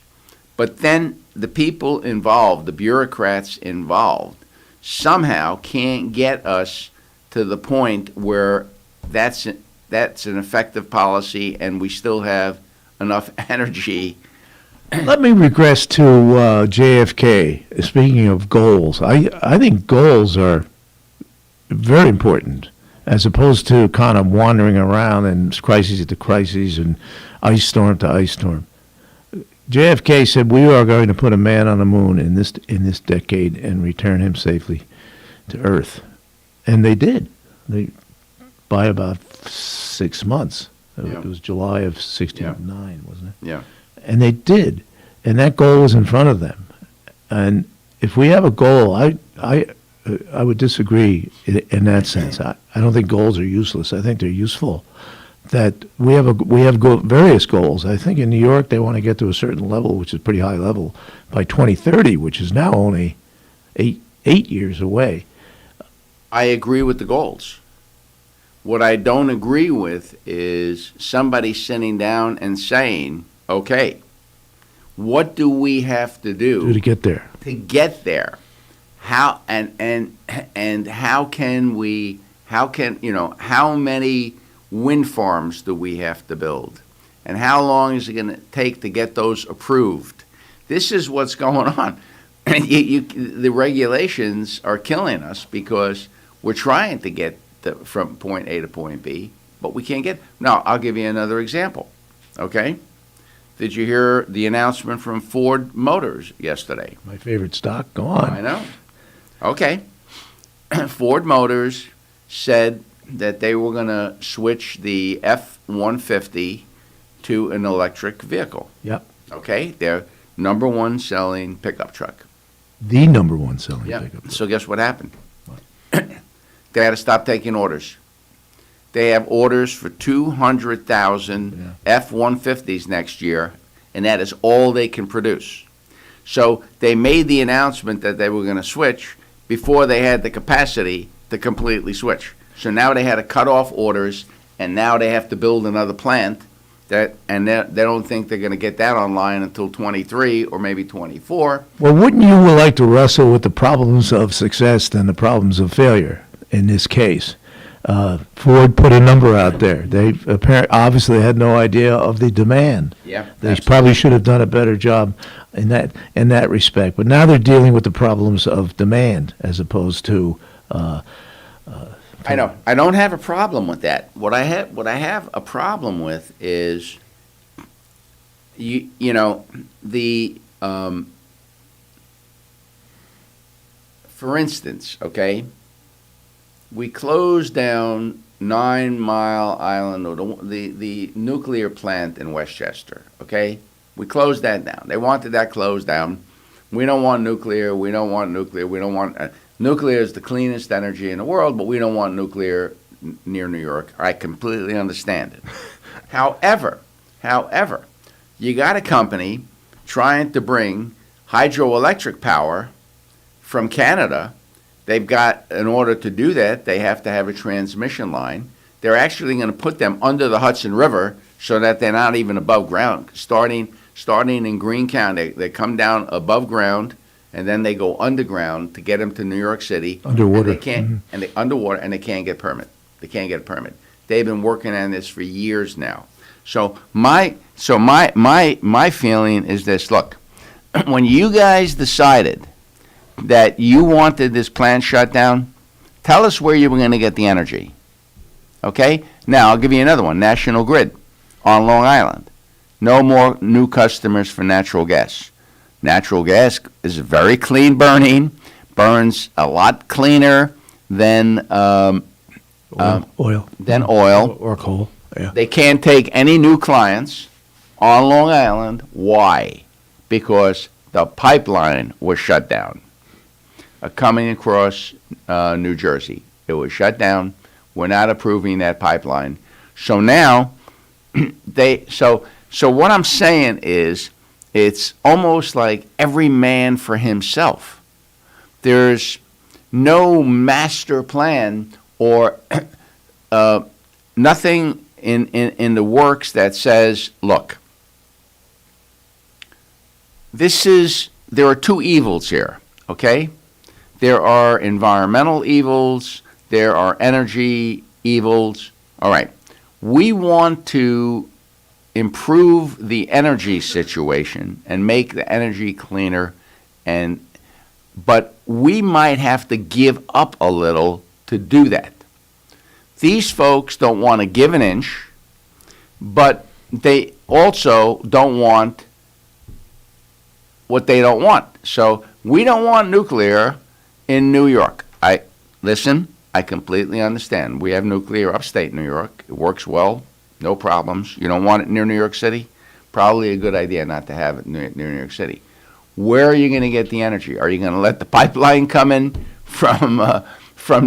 but then the people involved, the bureaucrats involved, somehow can't get us to the point where that's an effective policy and we still have enough energy. Let me regress to JFK. Speaking of goals, I think goals are very important, as opposed to kind of wandering around and crises to crises and ice storm to ice storm. JFK said we are going to put a man on the moon in this decade and return him safely to Earth, and they did. By about 6 months. Yeah. It was July of '69, wasn't it? Yeah. And they did, and that goal was in front of them. And if we have a goal, I would disagree in that sense. I don't think goals are useless. I think they're useful. That we have various goals. I think in New York they want to get to a certain level, which is a pretty high level, by 2030, which is now only eight years away. I agree with the goals. What I don't agree with is somebody sitting down and saying, okay, what do we have to do to get there? To get there. How and how many wind farms do we have to build? And how long is it going to take to get those approved? This is what's going on. The regulations are killing us because we're trying to get from point A to point B, but we can't get. Now, I'll give you another example, okay? Did you hear the announcement from Ford Motors yesterday? My favorite stock. Go on. I know. Okay. Ford Motors said that they were going to switch the F-150 to an electric vehicle. Yep. Okay? Their number one selling pickup truck. The number one selling pickup truck. So guess what happened? They had to stop taking orders. They have orders for 200,000 F-150s next year, and that is all they can produce. So they made the announcement that they were going to switch before they had the capacity to completely switch. So now they had to cut off orders, and now they have to build another plant, and they don't think they're going to get that online until 23 or maybe 24. Well, wouldn't you like to wrestle with the problems of success than the problems of failure in this case? Ford put a number out there. They obviously had no idea of the demand. Yeah, they probably should have done a better job in that respect. But now they're dealing with the problems of demand as opposed to. I know. I don't have a problem with that. What I have a problem with is, for instance, okay. We closed down 9 Mile Island, or the nuclear plant in Westchester, okay? We closed that down. They wanted that closed down. We don't want nuclear. We don't want nuclear. We don't want nuclear is the cleanest energy in the world, but we don't want nuclear near New York. I completely understand it. However, you got a company trying to bring hydroelectric power from Canada. They've got, in order to do that, they have to have a transmission line. They're actually going to put them under the Hudson River so that they're not even above ground. Starting in Greene County, they come down above ground, and then they go underground to get them to New York City. Underwater. And they can't, and they underwater, and they can't get permit. They can't get a permit. They've been working on this for years now. So my feeling is this: look, when you guys decided that you wanted this plant shut down, tell us where you were going to get the energy. Okay? Now, I'll give you another one. National Grid on Long Island. No more new customers for natural gas. Natural gas is very clean burning, burns a lot cleaner than oil. Than oil. Or coal. Yeah. They can't take any new clients on Long Island. Why? Because the pipeline was shut down. Coming across New Jersey. It was shut down. We're not approving that pipeline. So now, so what I'm saying is, it's almost like every man for himself. There's no master plan or nothing in the works that says, look, there are two evils here, okay? There are environmental evils, there are energy evils. All right, we want to improve the energy situation and make the energy cleaner, but we might have to give up a little to do that. These folks don't want to give an inch, but they also don't want what they don't want. So we don't want nuclear in New York. I completely understand. We have nuclear upstate New York. It works well, no problems. You don't want it near New York City? Probably a good idea not to have it near New York City. Where are you going to get the energy? Are you going to let the pipeline come in from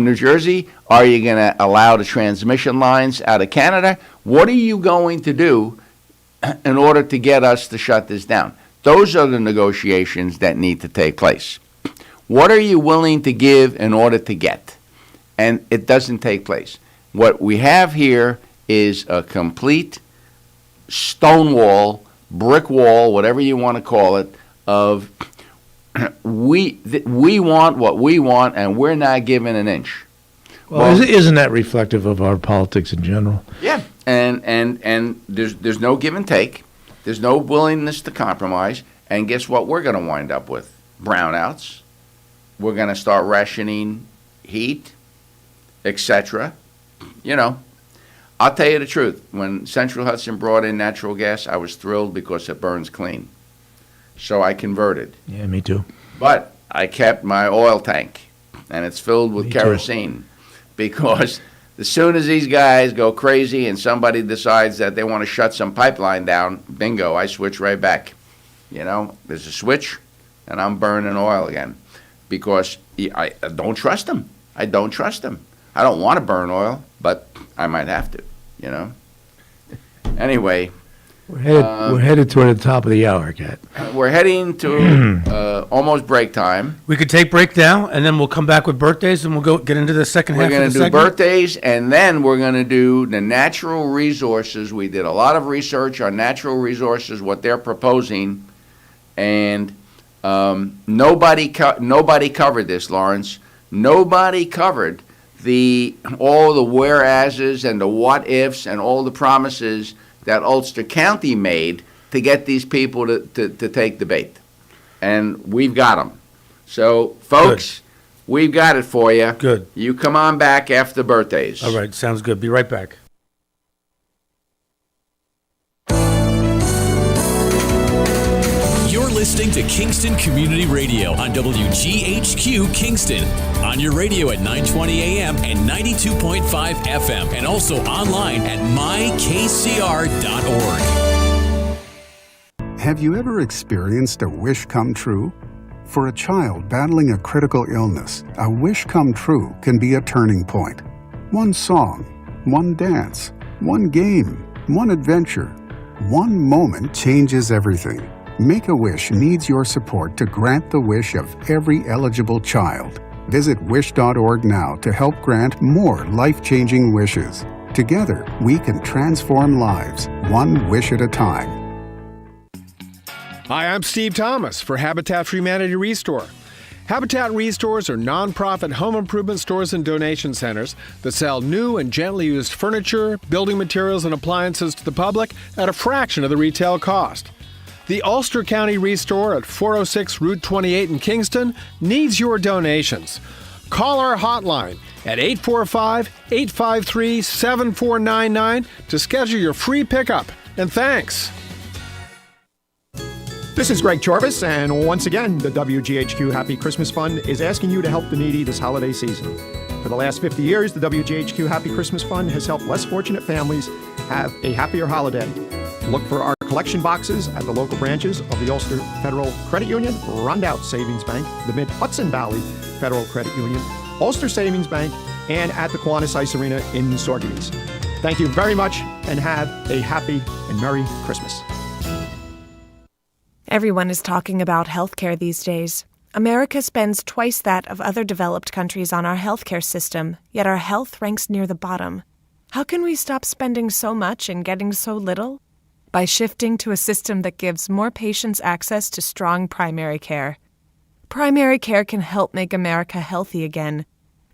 New Jersey? Are you going to allow the transmission lines out of Canada? What are you going to do in order to get us to shut this down? Those are the negotiations that need to take place. What are you willing to give in order to get? And it doesn't take place. What we have here is a complete stone wall, brick wall, whatever you want to call it, of we want what we want, and we're not giving an inch. Well, isn't that reflective of our politics in general? Yeah, and there's no give and take. There's no willingness to compromise. And guess what we're going to wind up with? Brownouts. We're going to start rationing heat, etc. You know, I'll tell you the truth. When Central Hudson brought in natural gas, I was thrilled because it burns clean. So I converted. Yeah, me too. But I kept my oil tank, and it's filled with kerosene. Because as soon as these guys go crazy and somebody decides that they want to shut some pipeline down, bingo, I switch right back. You know, there's a switch, and I'm burning oil again. Because I don't trust them. I don't trust them. I don't want to burn oil, but I might have to, you know. Anyway. We're headed toward the top of the hour, Kat. We're heading to almost break time. We could take break now, and then we'll come back with birthdays, and we'll go get into the second half of the segment. We're going to do birthdays, and then we're going to do the natural resources. We did a lot of research on natural resources, what they're proposing, and nobody covered this, Lawrence. Nobody covered all the whereases and the what ifs and all the promises that Ulster County made to get these people to take the bait. And we've got them. So, folks, we've got it for you. Good. You come on back after birthdays. All right, sounds good. Be right back. You're listening to Kingston Community Radio on WGHQ Kingston. On your radio at 920 AM and 92.5 FM, and also online at mykcr.org. Have you ever experienced a wish come true? For a child battling a critical illness, a wish come true can be a turning point. One song, one dance, one game, one adventure, one moment changes everything. Make-A-Wish needs your support to grant the wish of every eligible child. Visit wish.org now to help grant more life-changing wishes. Together, we can transform lives, one wish at a time. Hi, I'm Steve Thomas for Habitat for Humanity Restore. Habitat Restores are nonprofit home improvement stores and donation centers that sell new and gently used furniture, building materials, and appliances to the public at a fraction of the retail cost. The Ulster County Restore at 406 Route 28 in Kingston needs your donations. Call our hotline at 845-853-7499 to schedule your free pickup. And thanks. This is Greg Jarvis, and once again, the WGHQ Happy Christmas Fund is asking you to help the needy this holiday season. For the last 50 years, the WGHQ Happy Christmas Fund has helped less fortunate families have a happier holiday. Look for our collection boxes at the local branches of the Ulster Federal Credit Union, Rondout Savings Bank, the Mid-Hudson Valley Federal Credit Union, Ulster Savings Bank, and at the Kiwanis Ice Arena in Sorgenes. Thank you very much, and have a happy and Merry Christmas. Everyone is talking about healthcare these days. America spends twice that of other developed countries on our healthcare system, yet our health ranks near the bottom. How can we stop spending so much and getting so little? By shifting to a system that gives more patients access to strong primary care. Primary care can help make America healthy again.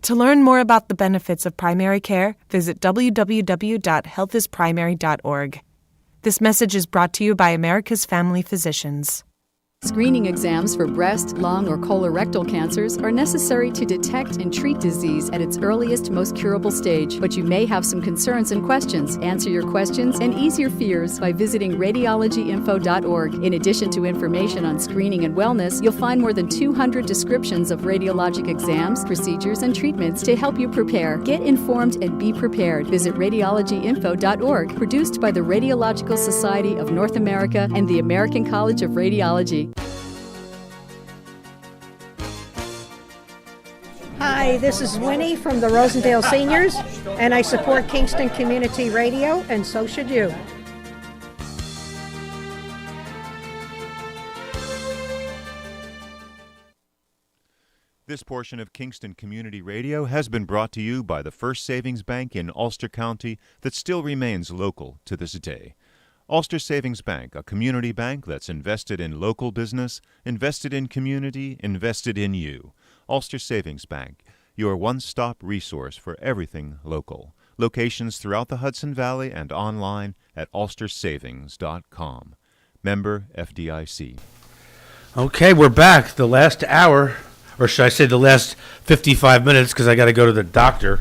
To learn more about the benefits of primary care, visit www.healthisprimary.org. This message is brought to you by America's Family Physicians. Screening exams for breast, lung, or colorectal cancers are necessary to detect and treat disease at its earliest, most curable stage. But you may have some concerns and questions. Answer your questions and ease your fears by visiting radiologyinfo.org. In addition to information on screening and wellness, you'll find more than 200 descriptions of radiologic exams, procedures, and treatments to help you prepare. Get informed and be prepared. Visit radiologyinfo.org, produced by the Radiological Society of North America and the American College of Radiology. Hi, this is Winnie from the Rosendale Seniors, and I support Kingston Community Radio, and so should you. This portion of Kingston Community Radio has been brought to you by the First Savings Bank in Ulster County that still remains local to this day. Ulster Savings Bank, a community bank that's invested in local business, invested in community, invested in you. Ulster Savings Bank, your one-stop resource for everything local. Locations throughout the Hudson Valley and online at ulstersavings.com. Member FDIC. Okay, we're back. The last hour, or should I say the last 55 minutes, because I got to go to the doctor.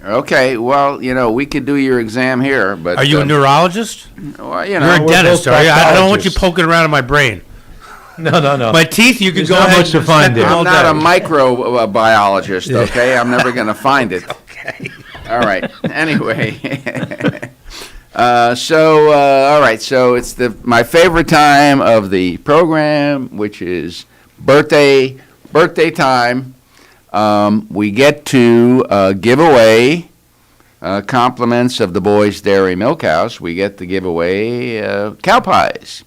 Okay, well, we could do your exam here, but... Are you a neurologist? Well, You're a dentist, are you? I don't want you poking around in my brain. No. My teeth, you can There's go not ahead much to find there. I'm not a microbiologist, okay? I'm never going to find it. Okay. All right. Anyway. All right, so it's my favorite time of the program, which is birthday time. We get to give away compliments of the Boys Dairy Milk House. We get to give away cow pies.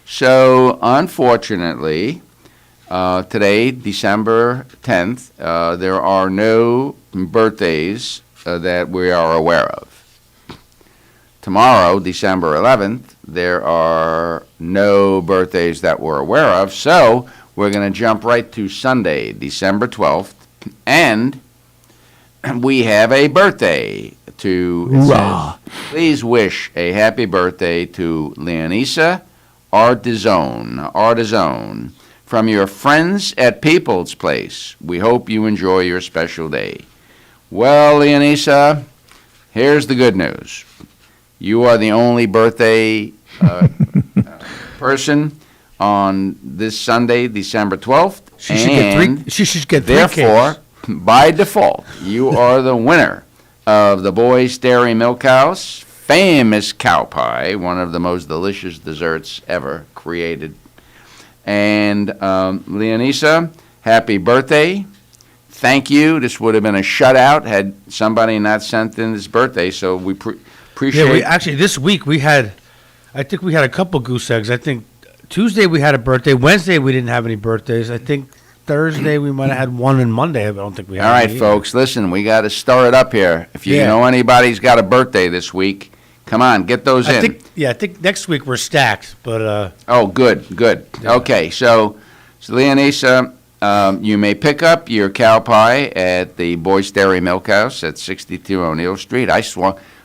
So, unfortunately, today, December 10th, there are no birthdays that we are aware of. Tomorrow, December 11th, there are no birthdays that we're aware of. So, we're going to jump right to Sunday, December 12th. And we have a birthday to, please wish a happy birthday to Leonisa Artizone from your friends at People's Place. We hope you enjoy your special day. Well, Leonisa, here's the good news. You are the only birthday person on this Sunday, December 12th. She should get three therefore, by default, you are the winner of the Boys Dairy Milk House famous cow pie, one of the most delicious desserts ever created. And Leonisa, happy birthday. Thank you. This would have been a shutout had somebody not sent in his birthday, so we appreciate Yeah, actually, this week I think we had a couple goose eggs. I think Tuesday we had a birthday. Wednesday we didn't have any birthdays. I think Thursday. We might have had one, and Monday. I don't think we had. All right, any folks, listen, we got to stir it up here. If you know anybody's got a birthday this week, come on, get those in. I think next week we're stacked, but. Oh, good. Yeah. Okay, so Leonisa, you may pick up your cow pie at the Boyce Dairy Milk House at 62 O'Neill Street.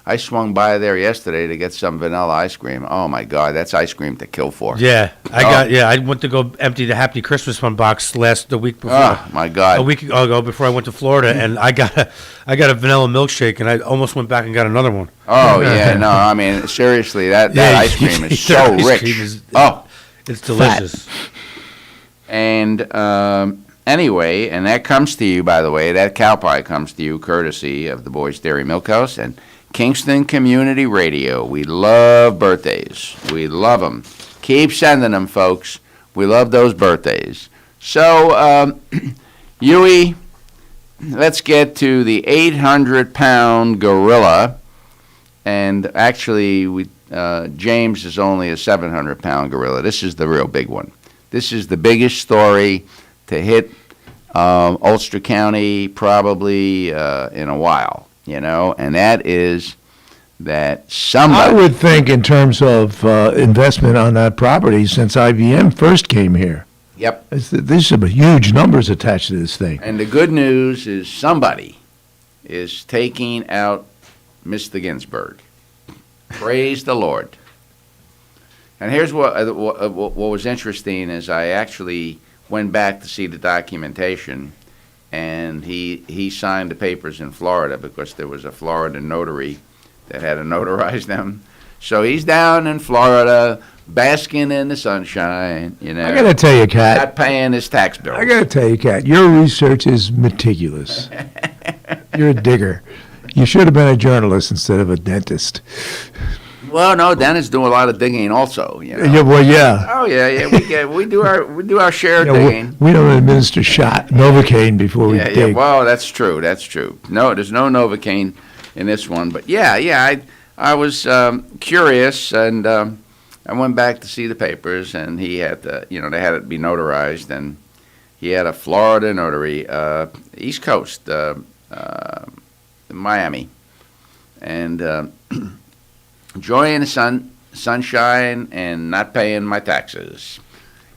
I swung by there yesterday to get some vanilla ice cream. Oh my God, that's ice cream to kill for. Yeah, I went to go empty the Happy Christmas Fund box the week before. Oh my God, a week ago before I went to Florida, and I got a vanilla milkshake, and I almost went back and got another one. Oh yeah, no, I mean seriously, that ice cream is so rich. It's delicious. And anyway, and that comes to you, by the way, that cow pie comes to you courtesy of the Boyce Dairy Milk House and Kingston Community Radio. We love birthdays. We love them. Keep sending them, folks. We love those birthdays. So, Huey, let's get to the 800-pound gorilla. And actually, James is only a 700-pound gorilla. This is the real big one. This is the biggest story to hit Ulster County probably in a while. And that is that somebody. I would think in terms of investment on that property since IBM first came here. Yep. There's some huge numbers attached to this thing. And the good news is somebody is taking out Mr. Ginsburg. Praise the Lord. And here's what was interesting is I actually went back to see the documentation. And he signed the papers in Florida because there was a Florida notary that had to notarize them. So he's down in Florida, basking in the sunshine, I got to tell you, Kat. Not paying his tax bill. I got to tell you, Kat, your research is meticulous. You're a digger. You should have been a journalist instead of a dentist. Well, no, Dennis doing a lot of digging also. Yeah, well, yeah. Oh yeah. We do our share of digging. We don't administer Novocaine before we dig. Yeah. Well, that's true. No, there's no Novocaine in this one. But yeah. I was curious, and I went back to see the papers, and he had to, they had it be notarized, and he had a Florida notary, East Coast, Miami, and. Enjoying the sunshine and not paying my taxes.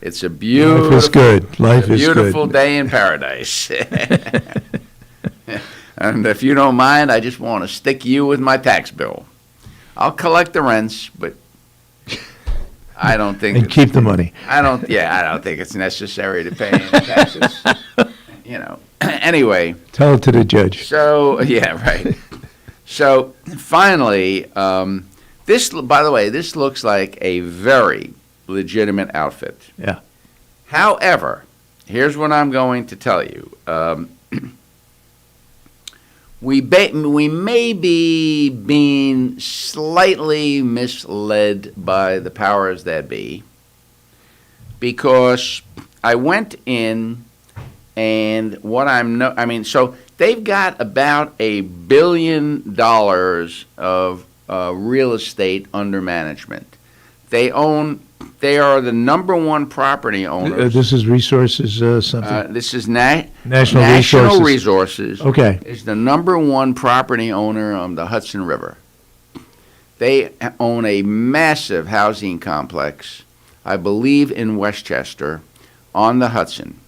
It's a beautiful, Life is good. Life is good. Beautiful day in paradise. And if you don't mind, I just want to stick you with my tax bill. I'll collect the rents, but I don't think and keep the money. I don't think it's necessary to pay any taxes. Anyway. Tell it to the judge. So yeah, right. So finally. By the way, this looks like a very legitimate outfit. Yeah. However, here's what I'm going to tell you. We may be being slightly misled by the powers that be, because I went in and so they've got about $1 billion of real estate under management. They are the number one property owners. This is resources something? This is National Resources. Okay. Is the number one property owner on the Hudson River. They own a massive housing complex, I believe in Westchester, on the Hudson.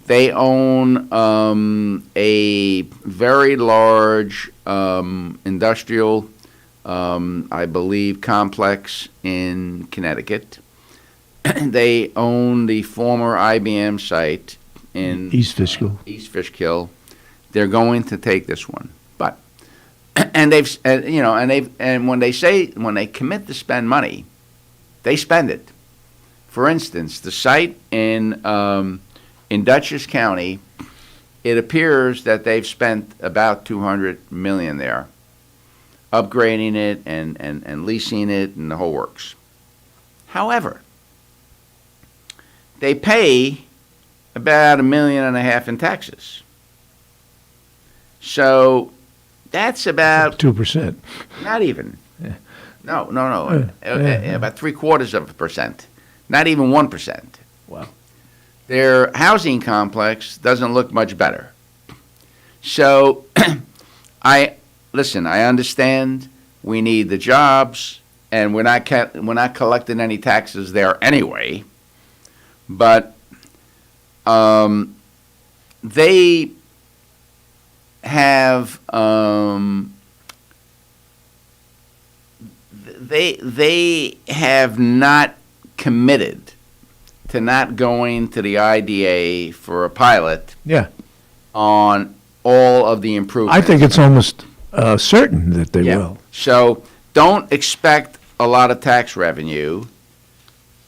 They own a very large industrial I believe, complex in Connecticut. They own the former IBM site in East Fishkill. They're going to take this one, but when they commit to spend money, they spend it. For instance, the site in Dutchess County, it appears that they've spent about $200 million there, upgrading it and leasing it and the whole works. However, they pay about $1.5 million in taxes. So that's about 2%. Not even. Yeah. No. About 0.75%. Not even 1%. Wow. their housing complex doesn't look much better. So, I understand we need the jobs, and we're not collecting any taxes there anyway. But they have they have not committed to not going to the IDA for a pilot. Yeah. On all of the improvements. I think it's almost certain that they will. So don't expect a lot of tax revenue,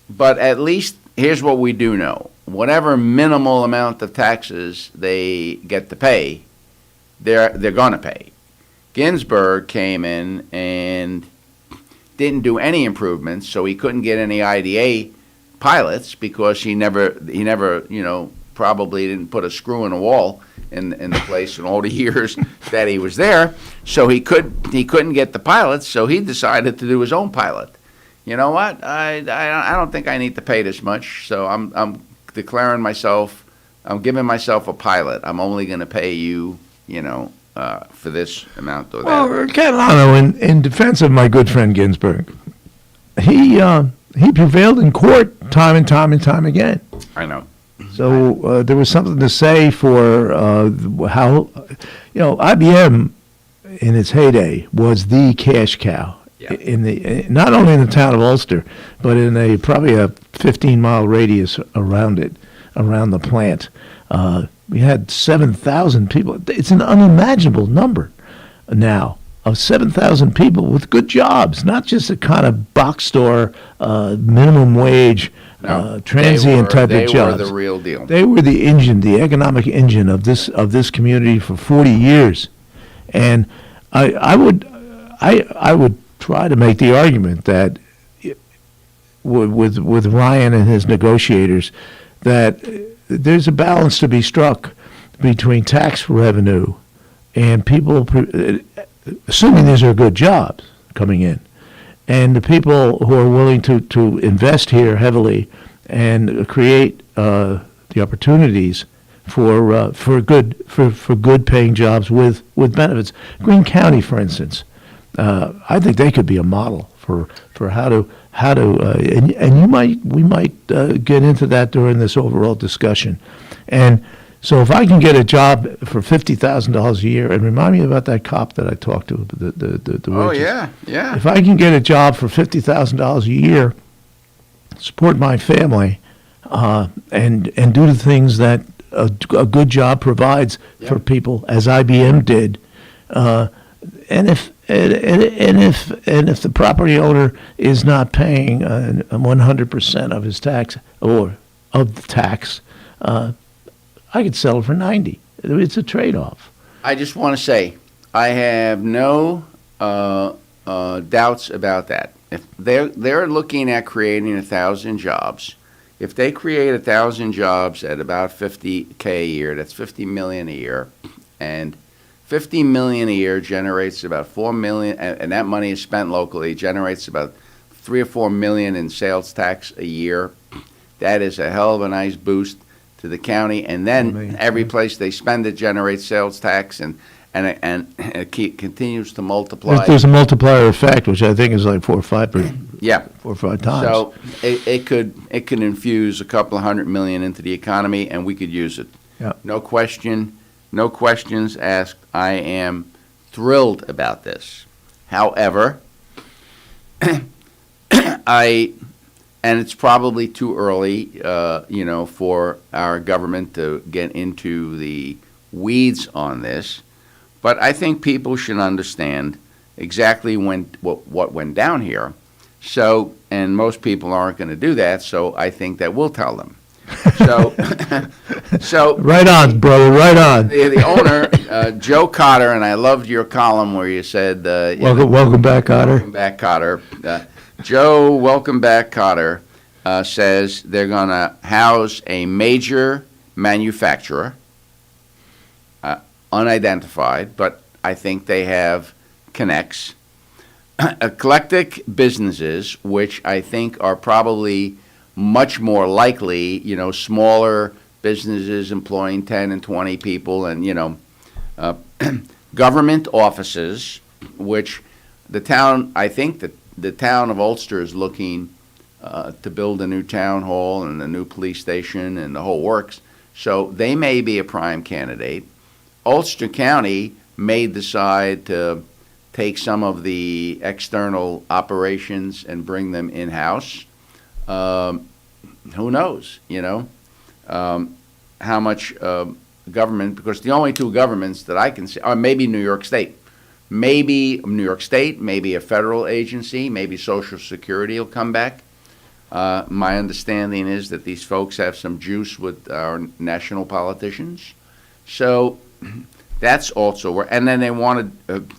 but at least here's what we do know. Whatever minimal amount of taxes they get to pay, they're going to pay. Ginsburg came in and didn't do any improvements, so he couldn't get any IDA pilots because he never probably didn't put a screw in a wall in the place in all the years that he was there. So he couldn't get the pilots, so he decided to do his own pilot. You know what? I don't think I need to pay this much, so I'm declaring myself, I'm giving myself a pilot. I'm only going to pay you, for this amount or that. Well, Catalano, in defense of my good friend Ginsburg, he prevailed in court time and time again. I know. So there was something to say for how, IBM in its heyday was the cash cow not only in the town of Ulster, but in probably a 15-mile radius around it, around the plant. We had 7,000 people. It's an unimaginable number now of 7,000 people with good jobs, not just a kind of box store, minimum wage, transient type of jobs. They were the real deal. They were the engine, the economic engine of this community for 40 years, and I would try to make the argument that with Ryan and his negotiators that there's a balance to be struck between tax revenue and people, assuming these are good jobs coming in, and the people who are willing to invest here heavily and create the opportunities for good paying jobs with benefits. Greene County, for instance, I think they could be a model for how to and we might get into that during this overall discussion. And so if I can get a job for $50,000 a year, and remind me about that cop that I talked to, the Oh, wages. yeah. If I can get a job for $50,000 a year, support my family, and do the things that a good job provides for people, as IBM did, and if the property owner is not paying 100% of his tax or of the tax, I could sell it for 90. It's a trade-off. I just want to say, I have no doubts about that. If they're looking at creating 1,000 jobs, if they create 1,000 jobs at about $50K a year, that's $50 million a year, and $50 million a year generates about $4 million, and that money is spent locally, generates about $3 or $4 million in sales tax a year. That is a hell of a nice boost to the county, and then every place they spend it generates sales tax, and it continues to multiply. There's a multiplier effect, which I think is like 4 or 5 times. So it could infuse a couple of $100 million into the economy, and we could use it. Yeah. No questions asked. I am thrilled about this. However, and it's probably too early, for our government to get into the weeds on this. But I think people should understand exactly what went down here. So, and most people aren't going to do that. So I think that we'll tell them. So right on, brother. Right on. The owner, Joe Cotter, and I loved your column where you said, "Welcome back, Cotter." Welcome back, Cotter. Joe, welcome back, Cotter, says they're going to house a major manufacturer, unidentified, but I think they have connects, eclectic businesses, which I think are probably much more likely, smaller businesses employing 10 and 20 people, and, government offices, which I think that the town of Ulster is looking to build a new town hall and a new police station and the whole works. So they may be a prime candidate. Ulster County may decide to take some of the external operations and bring them in-house. Who knows, how much government, because the only two governments that I can see are maybe New York State. Maybe New York State, maybe a federal agency, maybe Social Security will come back. My understanding is that these folks have some juice with our national politicians. So that's also where, and then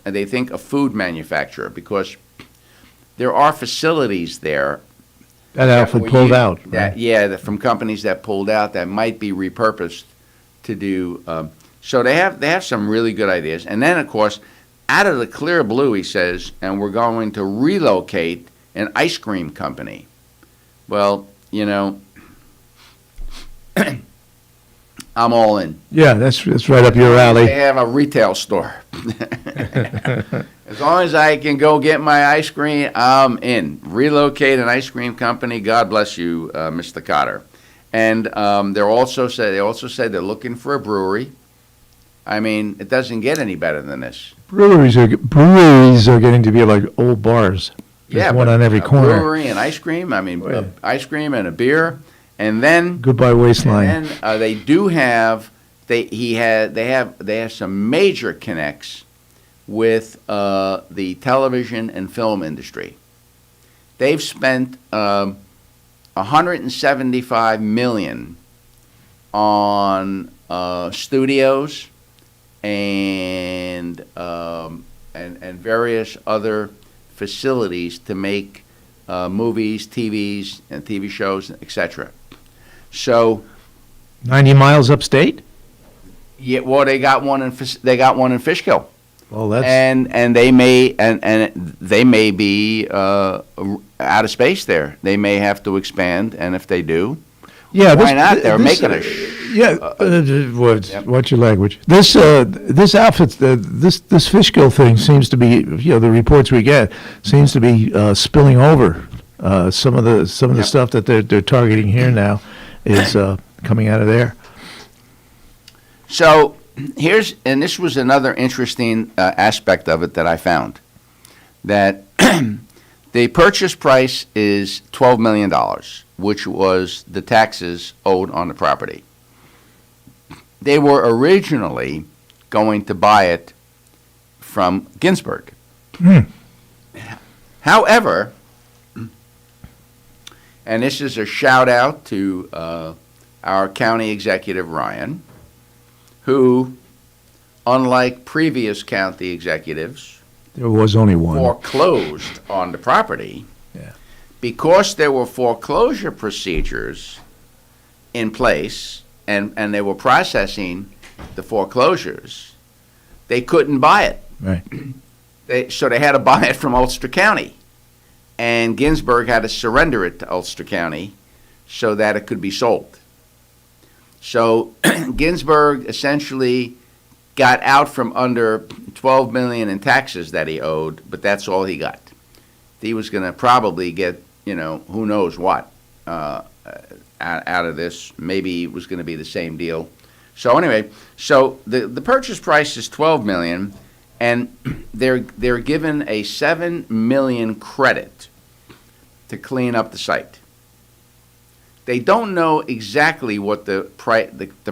they think a food manufacturer, because there are facilities there. That Alfred pulled out. From companies that pulled out that might be repurposed to do. So they have some really good ideas. And then, of course, out of the clear blue, he says, and we're going to relocate an ice cream company. Well, I'm all in. Yeah, that's right up your alley. They have a retail store. As long as I can go get my ice cream, I'm in. Relocate an ice cream company. God bless you, Mr. Cotter. And they also said they're looking for a brewery. I mean, it doesn't get any better than this. Breweries are getting to be like old bars. There's one on every corner. Brewery and ice cream. I mean, ice cream and a beer, and then goodbye waistline. And then they do have they have some major connects with the television and film industry. They've spent $175 million on studios and various other facilities to make movies, TVs, and TV shows, etc. So, 90 miles upstate. Yeah, well, they got one in Fishkill. Well, that's and they may be out of space there. They may have to expand, and if they do, why not? They're making a what's your language? This outfit, this Fishkill thing seems to be, the reports we get seems to be spilling over. Some of the stuff that they're targeting here now is coming out of there. So this was another interesting aspect of it that I found, that the purchase price is $12 million, which was the taxes owed on the property. They were originally going to buy it from Ginsburg. However, and this is a shout out to our county executive, Ryan, who, unlike previous county executives, there was only one, foreclosed on the property. Because there were foreclosure procedures in place and they were processing the foreclosures, they couldn't buy it. Right. So they had to buy it from Ulster County. And Ginsburg had to surrender it to Ulster County so that it could be sold. So Ginsburg essentially got out from under $12 million in taxes that he owed, but that's all he got. He was going to probably get, who knows what out of this. Maybe it was going to be the same deal. So anyway, the purchase price is $12 million, and they're given a $7 million credit to clean up the site. They don't know exactly what the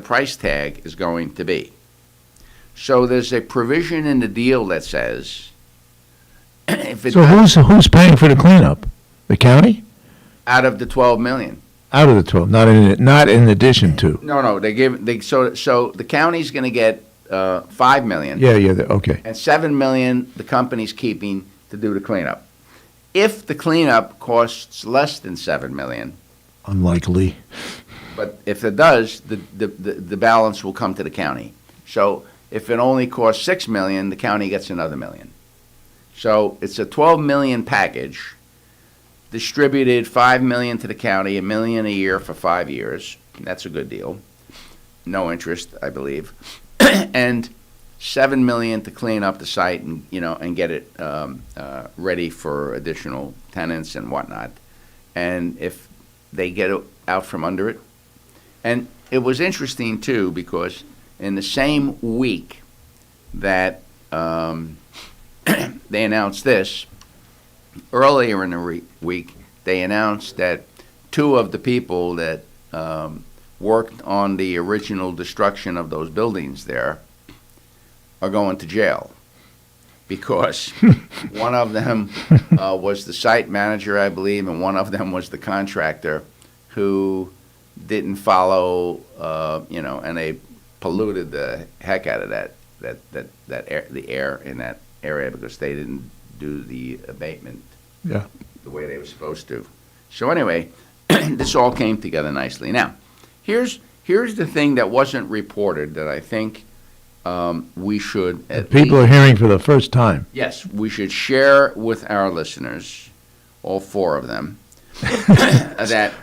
price tag is going to be. So there's a provision in the deal that says, who's paying for the cleanup? The county? Out of the $12 million. Out of the 12, not in addition to. No, so the county's going to get $5 million. Yeah, okay. And $7 million the company's keeping to do the cleanup. If the cleanup costs less than $7 million, unlikely. But if it does, the balance will come to the county. So if it only costs $6 million, the county gets another $1 million. So it's a $12 million package. distributed $5 million to the county, $1 million a year for 5 years. That's a good deal. No interest, I believe, and $7 million to clean up the site and and get it ready for additional tenants and whatnot. And if they get it out from under it, and it was interesting too because in the same week that they announced this, earlier in the week they announced that 2 of the people that worked on the original destruction of those buildings there are going to jail because one of them was the site manager, I believe, and one of them was the contractor who didn't follow, and they polluted the heck out of the air in that area because they didn't do the abatement the way they were supposed to. So anyway, this all came together nicely. Now, here's the thing that wasn't reported that I think we should. People are hearing for the first time. Yes, we should share with our listeners, all 4 of them, that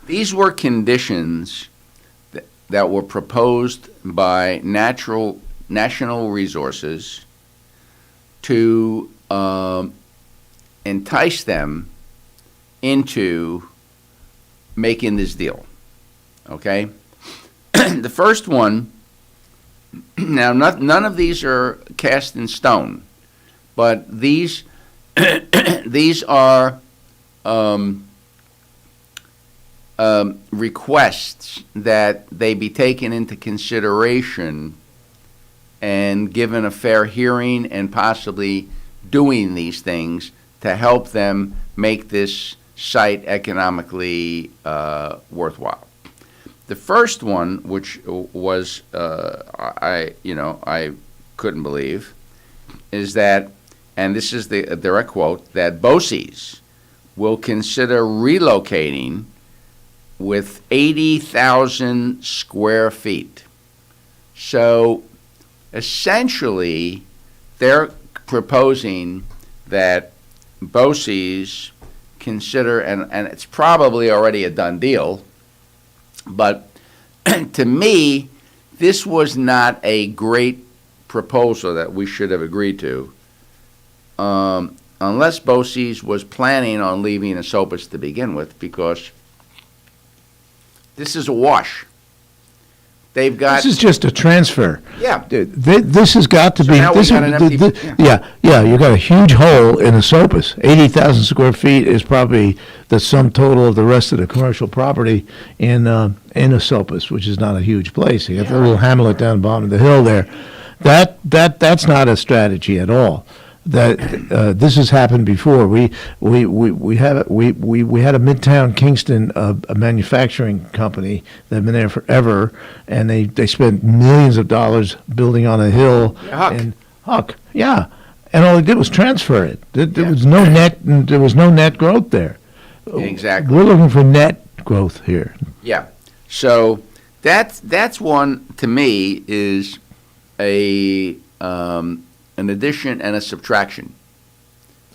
these were conditions that were proposed by National Resources to entice them into making this deal. Okay? The first one, now none of these are cast in stone, but these are requests that they be taken into consideration and given a fair hearing and possibly doing these things to help them make this site economically worthwhile. The first one, which was I couldn't believe, is that, and this is the direct quote, that BOCES will consider relocating with 80,000 square feet. So essentially, they're proposing that BOCES consider, and it's probably already a done deal, but to me, this was not a great proposal that we should have agreed to, unless BOCES was planning on leaving Esopus to begin with, because this is a wash. They've got. This is just a transfer. Yeah. This has got to So be. now we got an empty. You got a huge hole in Esopus. 80,000 square feet is probably the sum total of the rest of the commercial property in Esopus, which is not a huge place. You got the little hamlet down the bottom of the hill there. That's not a strategy at all. That this has happened before. We had a Midtown Kingston a manufacturing company that had been there forever, and they spent millions of dollars building on a hill in Wghq. Yeah, and all they did was transfer it. There was no net. There was no net growth there. Exactly. We're looking for net growth here. Yeah. So that's one, to me, is an addition and a subtraction.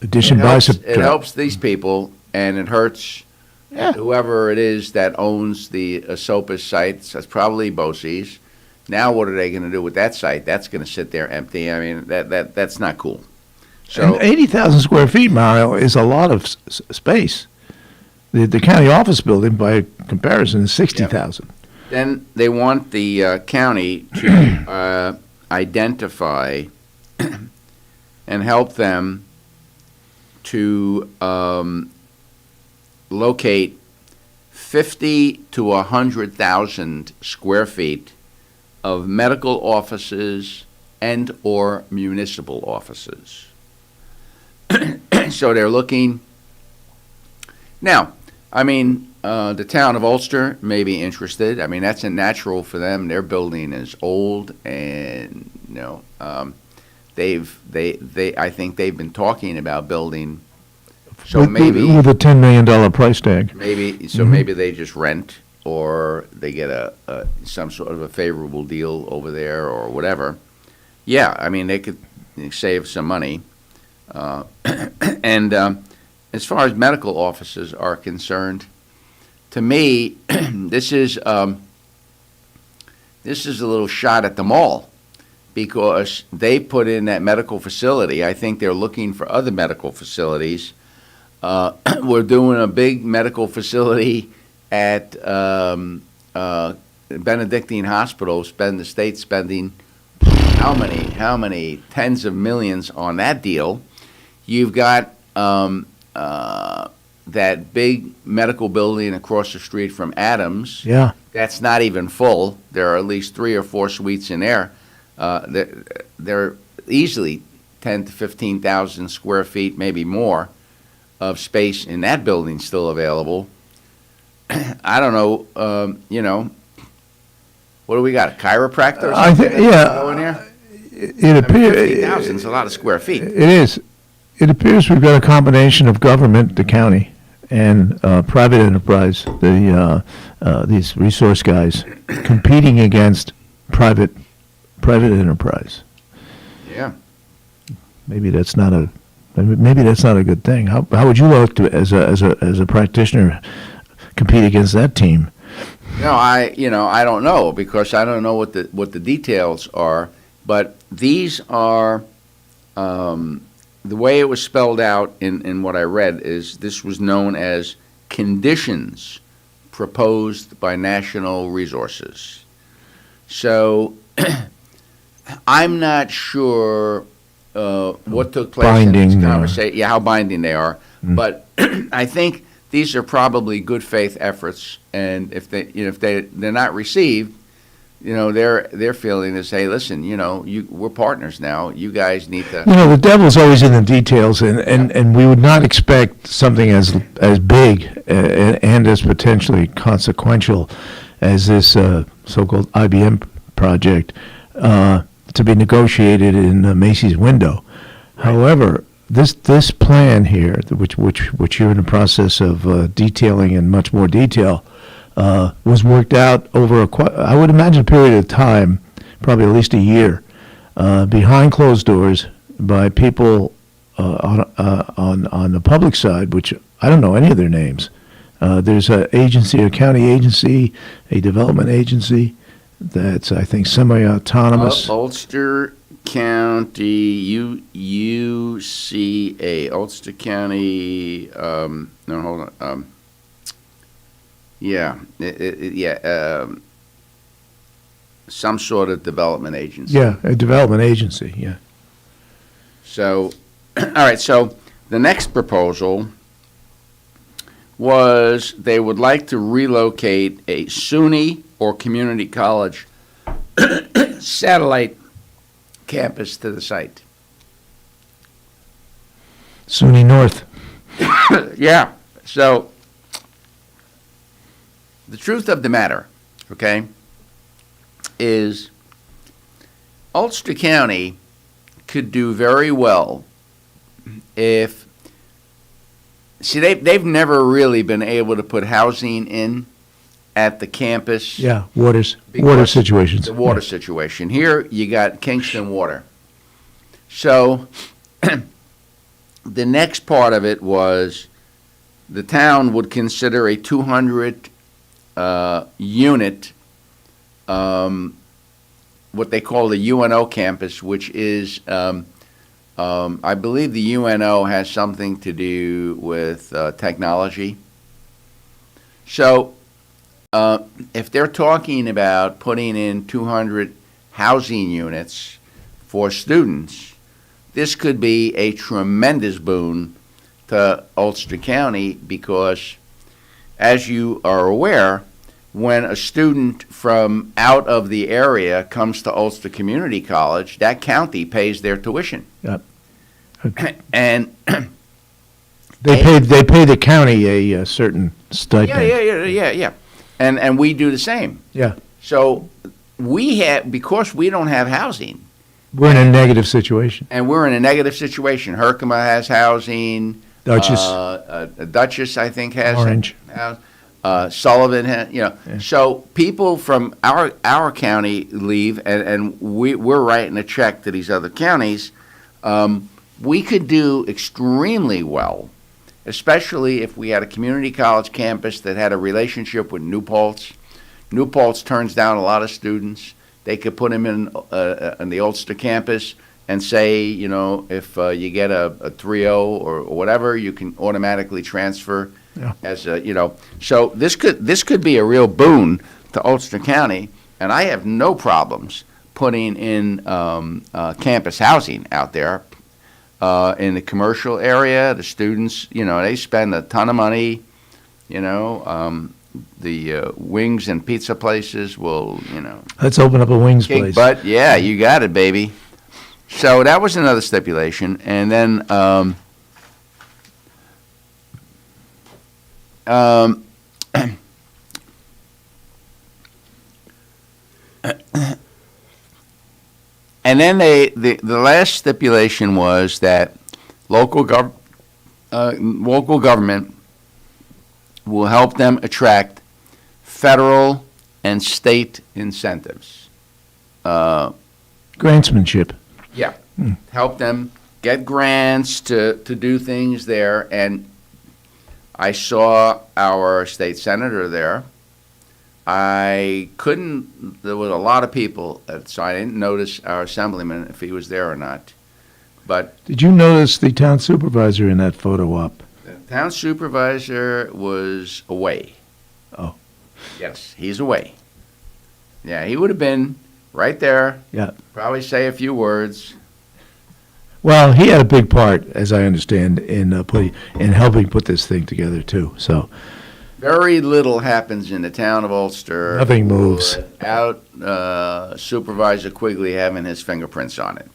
Addition by subtraction. It helps these people, and it hurts whoever it is that owns the Esopus sites. That's probably BOCES. Now what are they going to do with that site? That's going to sit there empty. I mean, that's not cool. So and 80,000 square feet, Mario, is a lot of space. The county office building, by comparison, is 60,000. Then they want the county to identify and help them to locate 50 to 100,000 square feet of medical offices and or municipal offices. So they're looking. Now, I mean, the town of Ulster may be interested. I mean, that's a natural for them. Their building is old, and I think they've been talking about building. So maybe with a $10 million price tag. Maybe maybe they just rent, or they get some sort of a favorable deal over there, or whatever. Yeah, I mean, they could save some money, And as far as medical offices are concerned, to me, this is a little shot at the mall, because they put in that medical facility. I think they're looking for other medical facilities. We're doing a big medical facility at Benedictine Hospital. The state's spending how many tens of millions on that deal. You've got that big medical building across the street from Adams. Yeah. That's not even full. There are at least 3 or 4 suites in there. They're easily 10 to 15,000 square feet, maybe more, of space in that building still available. I don't know, what do we got, a chiropractor or something? Go in here? It appears 50,000 is a lot of square feet. It is. It appears we've got a combination of government, the county, and private enterprise, these resource guys, competing against private enterprise. Yeah. Maybe that's not a good thing. How would you like to, as a practitioner, compete against that team? No, I don't know, because I don't know what the details are. But these are the way it was spelled out in what I read is this was known as conditions proposed by National Resources. So I'm not sure what took place in this conversation. Yeah, how binding they are. But I think these are probably good faith efforts, and if they're not received, their feeling is, hey, listen, we're partners now. You guys need to. The devil's always in the details, and we would not expect something as big and as potentially consequential as this so-called IBM project to be negotiated in Macy's window. Right. However, this plan here, which you're in the process of detailing in much more detail, was worked out over I would imagine a period of time, probably at least a year, behind closed doors by people on the public side, which I don't know any of their names. There's an agency, a county agency, a development agency that's, I think, semi-autonomous. Ulster County, UCA, Ulster County, no, hold on. Some sort of development agency. Yeah, a development agency, yeah. So, all right, so the next proposal was they would like to relocate a SUNY or community college satellite campus to the site. SUNY North. Yeah, so the truth of the matter, okay, is Ulster County could do very well if, they've never really been able to put housing in at the campus. Yeah, water situations. The water situation. Here you got Kingston Water. So the next part of it was the town would consider a 200 unit, what they call the UNO campus, which is, I believe the UNO has something to do with technology. So if they're talking about putting in 200 housing units for students, this could be a tremendous boon to Ulster County, because, as you are aware, when a student from out of the area comes to Ulster Community College, that county pays their tuition. Yep. And they pay the county a certain stipend. Yeah. And we do the same. Yeah. So because we don't have housing. We're in a negative situation. And we're in a negative situation. Herkimer has housing. Duchess. Duchess, I think, has Orange. Sullivan has, Yeah. So people from our county leave, and we're writing a check to these other counties. we could do extremely well, especially if we had a community college campus that had a relationship with New Paltz. New Paltz turns down a lot of students. They could put them in the Ulster campus and say, you know, if you get a 3.0 or whatever, you can automatically transfer as a, you know. So this could be a real boon to Ulster County, and I have no problems putting in campus housing out there in the commercial area. The students, you know, they spend a ton of money, you know. The wings and pizza places will, you know. Let's open up a wings kick place. Butt. Yeah, you got it, baby. So that was another stipulation. And then and then the last stipulation was that local government will help them attract federal and state incentives. Grantsmanship. Yeah. Help them get grants to do things there. And I saw our state senator there. There was a lot of people, so I didn't notice our assemblyman if he was there or not. But did you notice the town supervisor in that photo op? The town supervisor was away. Oh. Yes, he's away. Yeah, he would have been right there. Yeah. Probably say a few words. Well, he had a big part, as I understand, in helping put this thing together too. So very little happens in the town of Ulster. Nothing moves without Supervisor Quigley having his fingerprints on it.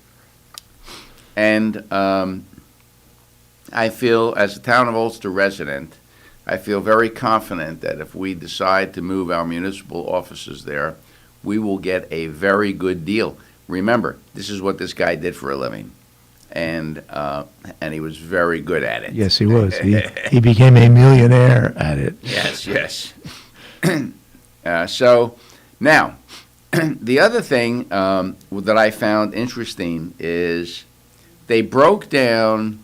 And I feel, as a town of Ulster resident, I feel very confident that if we decide to move our municipal offices there, we will get a very good deal. Remember, this is what this guy did for a living, and he was very good at it. Yes, he was. He became a millionaire at it. Yes. So now, the other thing that I found interesting is they broke down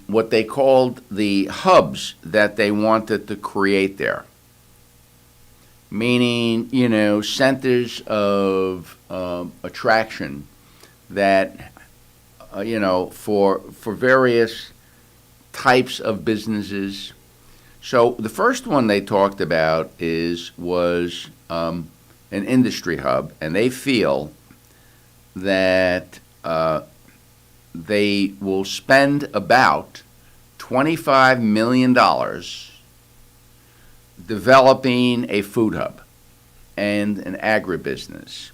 what they called the hubs that they wanted to create there. Meaning, you know, centers of attraction that, you know, for various types of businesses. So the first one they talked about was an industry hub, and they feel that they will spend about $25 million developing a food hub and an agribusiness.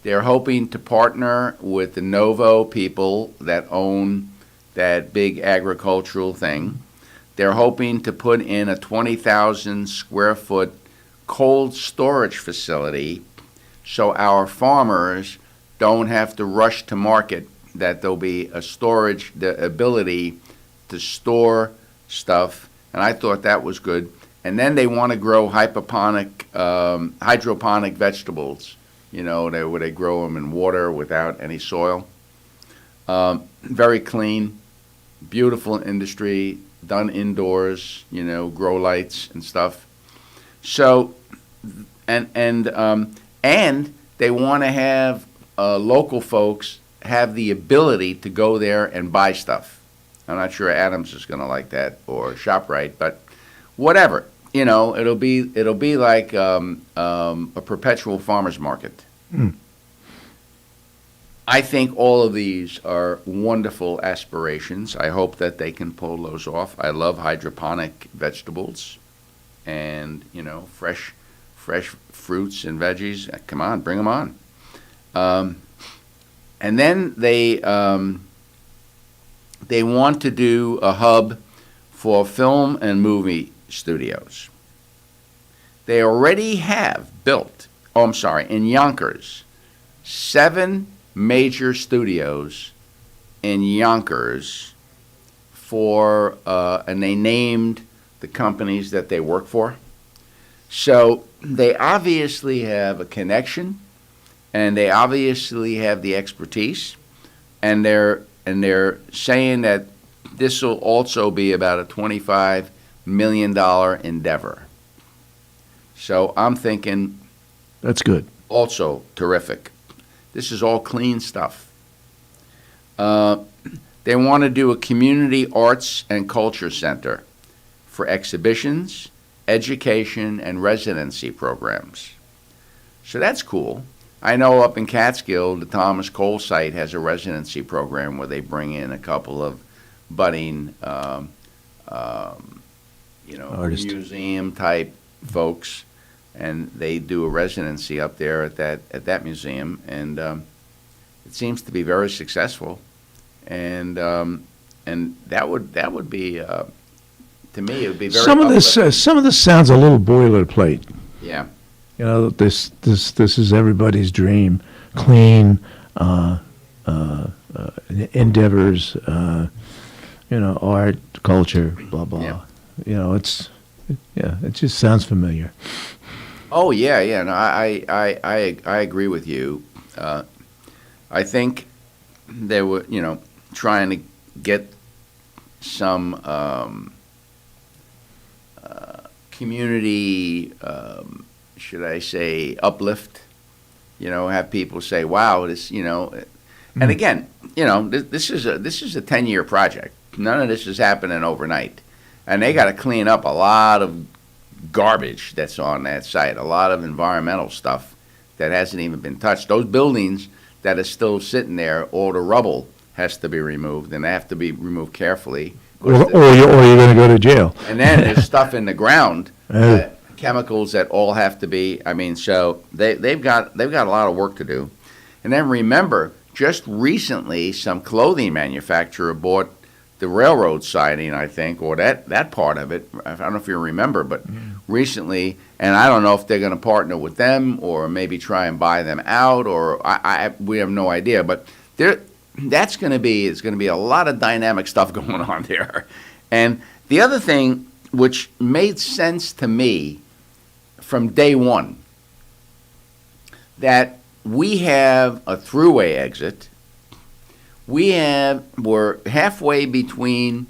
They're hoping to partner with the Novo people that own that big agricultural thing. They're hoping to put in a 20,000 square foot cold storage facility so our farmers don't have to rush to market, that there'll be the ability to store stuff. And I thought that was good. And then they want to grow hydroponic vegetables, you know, where they grow them in water without any soil. Very clean, beautiful industry, done indoors, you know, grow lights and stuff. So, and they want to have local folks have the ability to go there and buy stuff. I'm not sure Adams is going to like that, or ShopRite, but whatever. You know, it'll be like a perpetual farmers market. I think all of these are wonderful aspirations. I hope that they can pull those off. I love hydroponic vegetables, and you know, fresh fruits and veggies. Come on, bring them on. And then they want to do a hub for film and movie studios. They already have built, in Yonkers, 7 major studios in Yonkers and they named the companies that they work for. So they obviously have a connection, and they obviously have the expertise and they're saying that this will also be about a $25 million endeavor. So I'm thinking that's good. Also terrific. This is all clean stuff. They want to do a community arts and culture center for exhibitions, education, and residency programs. So that's cool. I know up in Catskill, the Thomas Cole site has a residency program where they bring in a couple of budding, museum type folks, and they do a residency up there at that museum, and it seems to be very successful, and that would be to me it would be very some of this sounds a little boilerplate. Yeah. This is everybody's dream, clean endeavors, art, culture, blah blah. Yeah. It just sounds familiar. Oh yeah. No, I agree with you. I think they were trying to get some community. Should I say uplift? Have people say, "Wow, this," And again, this is a 10-year project. None of this is happening overnight, and they got to clean up a lot of garbage that's on that site, a lot of environmental stuff that hasn't even been touched. Those buildings that are still sitting there, all the rubble has to be removed, and they have to be removed carefully. Or you're going to go to jail. And then there's stuff in the ground. Chemicals that all have to be. So they've got a lot of work to do. And then remember, just recently, some clothing manufacturer bought the railroad siding, I think, or that part of it. I don't know if you remember, but recently, and I don't know if they're going to partner with them or maybe try and buy them out, or we have no idea. But it's going to be a lot of dynamic stuff going on there. And the other thing, which made sense to me from day one, that we have a throughway exit. We're halfway between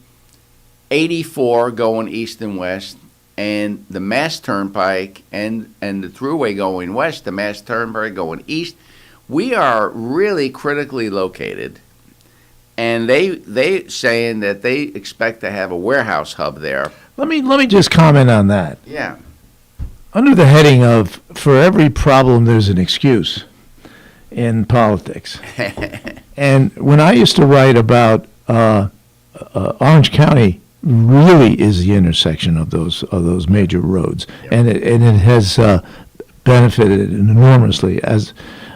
84 going east and west, and the Mass Turnpike, and the throughway going west, the Mass Turnpike going east. We are really critically located, and they saying that they expect to have a warehouse hub there. Let me just comment on that. Yeah. Under the heading of "for every problem there's an excuse" in politics. And when I used to write about Orange County, really is the intersection of those major roads, and it has benefited enormously as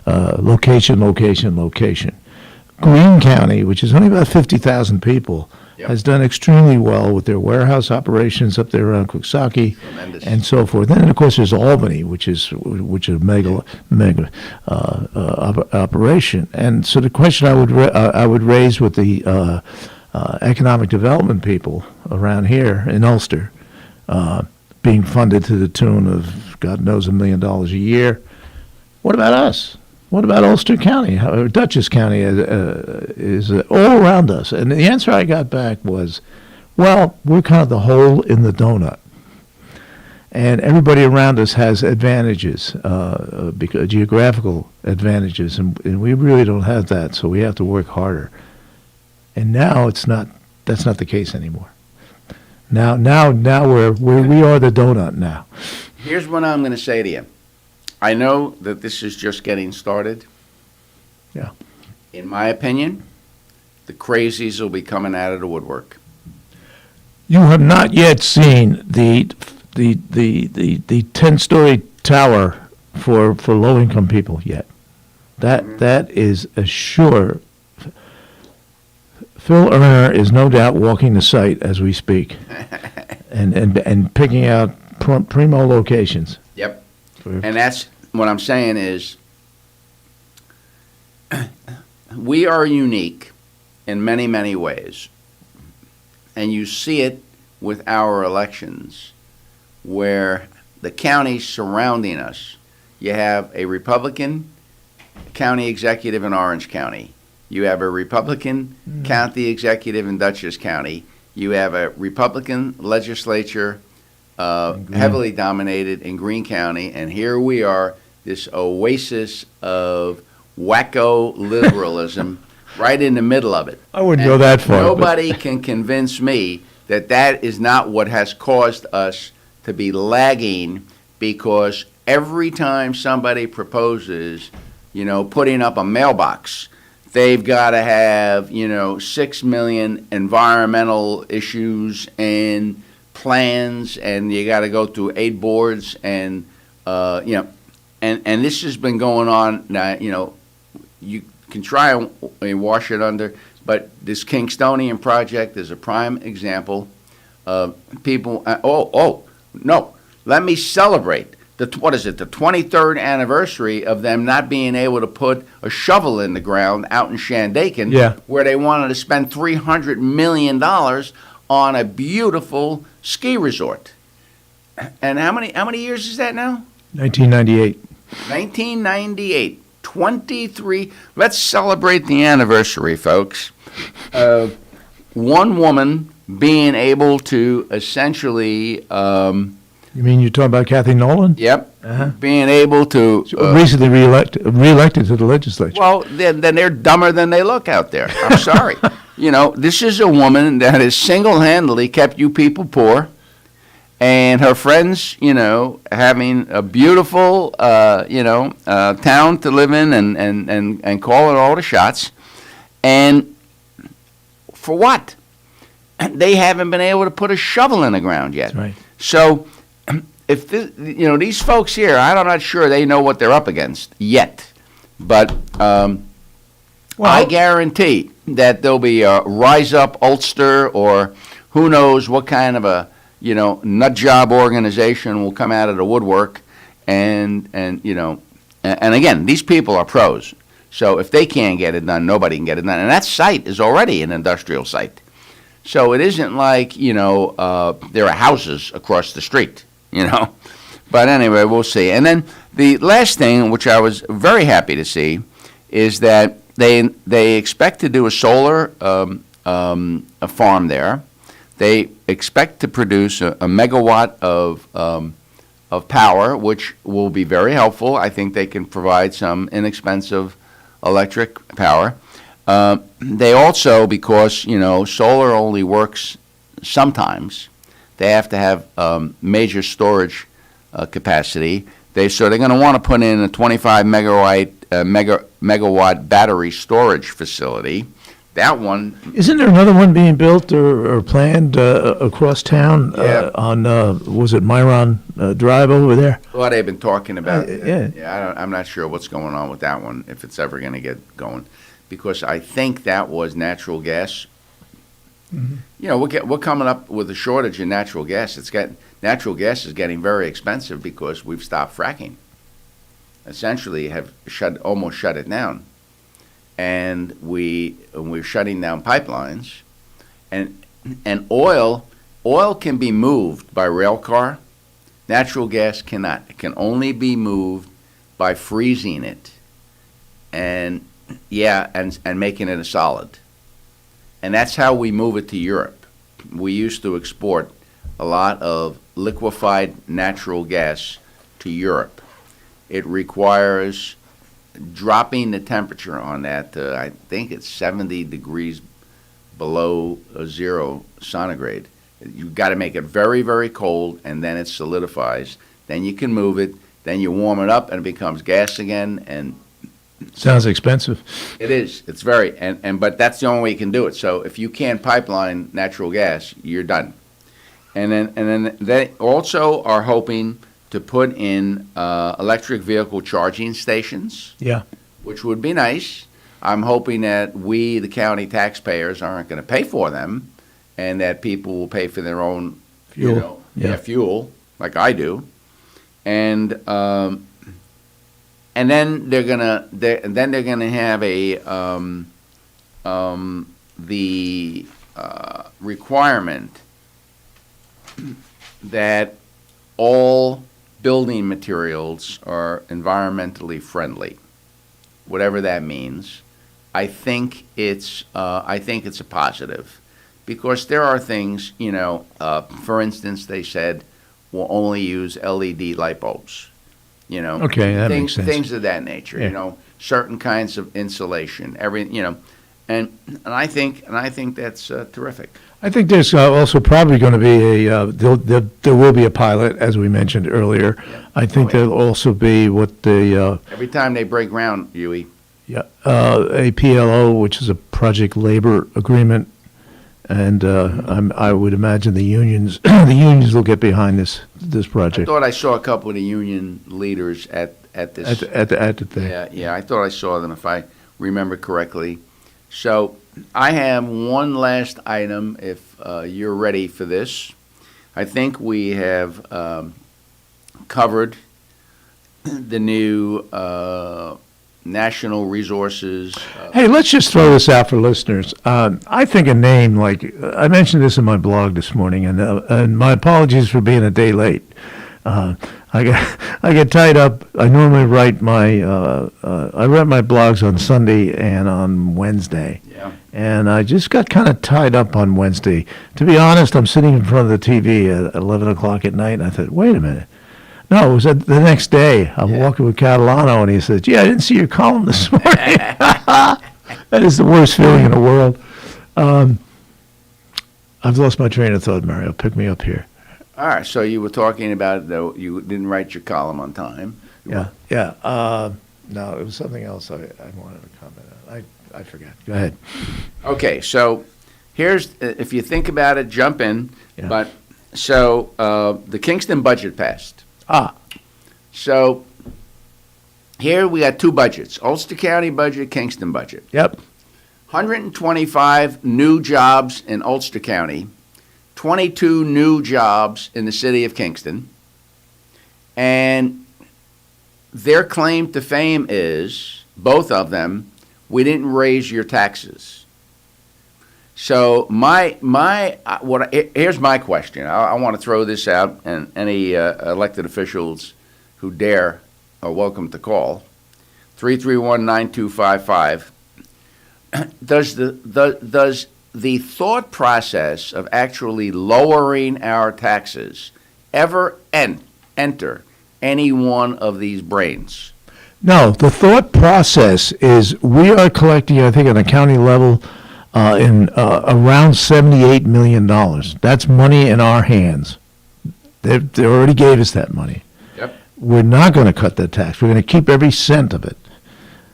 location. Greene County, which is only about 50,000 people, has done extremely well with their warehouse operations up there around Wghq and so forth. Then, of course, there's Albany, which is a mega operation. And so the question I would raise with the economic development people around here in Ulster, being funded to the tune of God knows $1 million a year, what about us? What about Ulster County? Dutchess County is all around us. And the answer I got back was, well, we're kind of the hole in the donut. And everybody around us has advantages, because geographical advantages, and we really don't have that, so we have to work harder. And now that's not the case anymore. Now we are the donut now. Here's what I'm going to say to you. I know that this is just getting started. Yeah. In my opinion, the crazies will be coming out of the woodwork. You have not yet seen the 10-story tower for low-income people yet. That is a sure. Phil Erner is no doubt walking the site as we speak, and picking out primo locations. Yep. And that's what I'm saying is we are unique in many, many ways. And you see it with our elections, where the counties surrounding us, you have a Republican county executive in Orange County, You have a Republican county executive in Dutchess County. You have a Republican legislature heavily dominated in Greene County. And here we are, this oasis of wacko liberalism right in the middle of it. I wouldn't go that far. Nobody can convince me that that is not what has caused us to be lagging, because every time somebody proposes, putting up a mailbox, they've got to have, 6 million environmental issues and plans, and you got to go through 8 boards, and, and this has been going on now. You can try and wash it under, but this Kingstonian project is a prime example of people. No, let me celebrate the 23rd anniversary of them not being able to put a shovel in the ground out in Shandaken, where they wanted to spend $300 million on a beautiful ski resort. And how many years is that now? 1998. 1998. 23. Let's celebrate the anniversary, folks, of one woman being able to essentially. You mean you're talking about Kathy Nolan? Yep. Being able to. Recently reelected to the legislature. Well, then they're dumber than they look out there. I'm sorry. This is a woman that has single-handedly kept you people poor, and her friends, having a beautiful, town to live in and call it all the shots. And for what? They haven't been able to put a shovel in the ground yet. That's right. So if these folks here, I'm not sure they know what they're up against yet. But I guarantee that there'll be a Rise Up Ulster, or who knows what kind of a nut job organization will come out of the woodwork, and again, these people are pros. So if they can't get it done, nobody can get it done. And that site is already an industrial site. So it isn't like, there are houses across the street, But anyway, we'll see. And then the last thing, which I was very happy to see, is that they expect to do a solar a farm there. They expect to produce a megawatt of power, which will be very helpful. I think they can provide some inexpensive electric power. They also, because, solar only works sometimes, they have to have major storage capacity. So they're going to want to put in a 25 megawatt battery storage facility. That one. Isn't there another one being built or planned across town on, was it Myron Drive over there? Well, they've been talking about I'm not sure what's going on with that one, if it's ever going to get going, because I think that was natural gas. Mm-hmm. We're coming up with a shortage in natural gas. Natural gas is getting very expensive because we've stopped fracking. Essentially, have almost shut it down. And we're shutting down pipelines, and oil can be moved by rail car. Natural gas cannot. It can only be moved by freezing it, and making it a solid. And that's how we move it to Europe. We used to export a lot of liquefied natural gas to Europe. It requires dropping the temperature on that, I think it's 70 degrees below 0 centigrade. You've got to make it very, very cold, and then it solidifies. Then you can move it. Then you warm it up, and it becomes gas again. And sounds expensive. It is. It's very, but that's the only way you can do it. So if you can't pipeline natural gas, you're done. And then they also are hoping to put in electric vehicle charging stations. Yeah. Which would be nice. I'm hoping that we, the county taxpayers, aren't going to pay for them, and that people will pay for their own fuel. Fuel, like I do. And then they're gonna have the requirement that all building materials are environmentally friendly, whatever that means. I think it's a positive, because there are things, for instance, they said we'll only use LED light bulbs. Okay, that makes sense. Things of that nature. Yeah. Certain kinds of insulation. And I think that's terrific. I think there's also probably going to be there will be a pilot, as we mentioned earlier. Yeah. I think there'll also be Every time they break ground, Huey. Yeah, a PLO, which is a project labor agreement, and I would imagine the unions will get behind this I project. thought I saw a couple of the union leaders at this. At the thing. Yeah, I thought I saw them, if I remember correctly. So I have one last item, if you're ready for this. I think we have covered the new national resources. Hey, let's just throw this out for listeners. I think a name like, I mentioned this in my blog this morning, and my apologies for being a day late. I get tied up. I normally write my blogs on Sunday and on Wednesday. Yeah. And I just got kind of tied up on Wednesday. To be honest, I'm sitting in front of the TV at 11 o'clock at night, and I thought, wait a minute. No, it was the next day. I'm walking with Catalano, and he says, "Yeah, I didn't see your column this morning." That is the worst feeling in the world. I've lost my train of thought, Mario. Pick me up here. All right, so you were talking about, though, you didn't write your column on time. Yeah. No, it was something else I wanted to comment on. I forgot. Go ahead. Okay, so here's, if you think about it, jump in. Yeah. But so the Kingston budget passed. So here we got two budgets: Ulster County budget, Kingston budget. Yep. 125 new jobs in Ulster County, 22 new jobs in the city of Kingston, and their claim to fame is, both of them, we didn't raise your taxes. So here's my question. I want to throw this out, and any elected officials who dare are welcome to call 331-9255. Does the thought process of actually lowering our taxes ever enter any one of these brains? No, the thought process is we are collecting, I think, on a county level, in around $78 million. That's money in our hands. They already gave us that money. Yep. We're not going to cut that tax. We're going to keep every cent of it.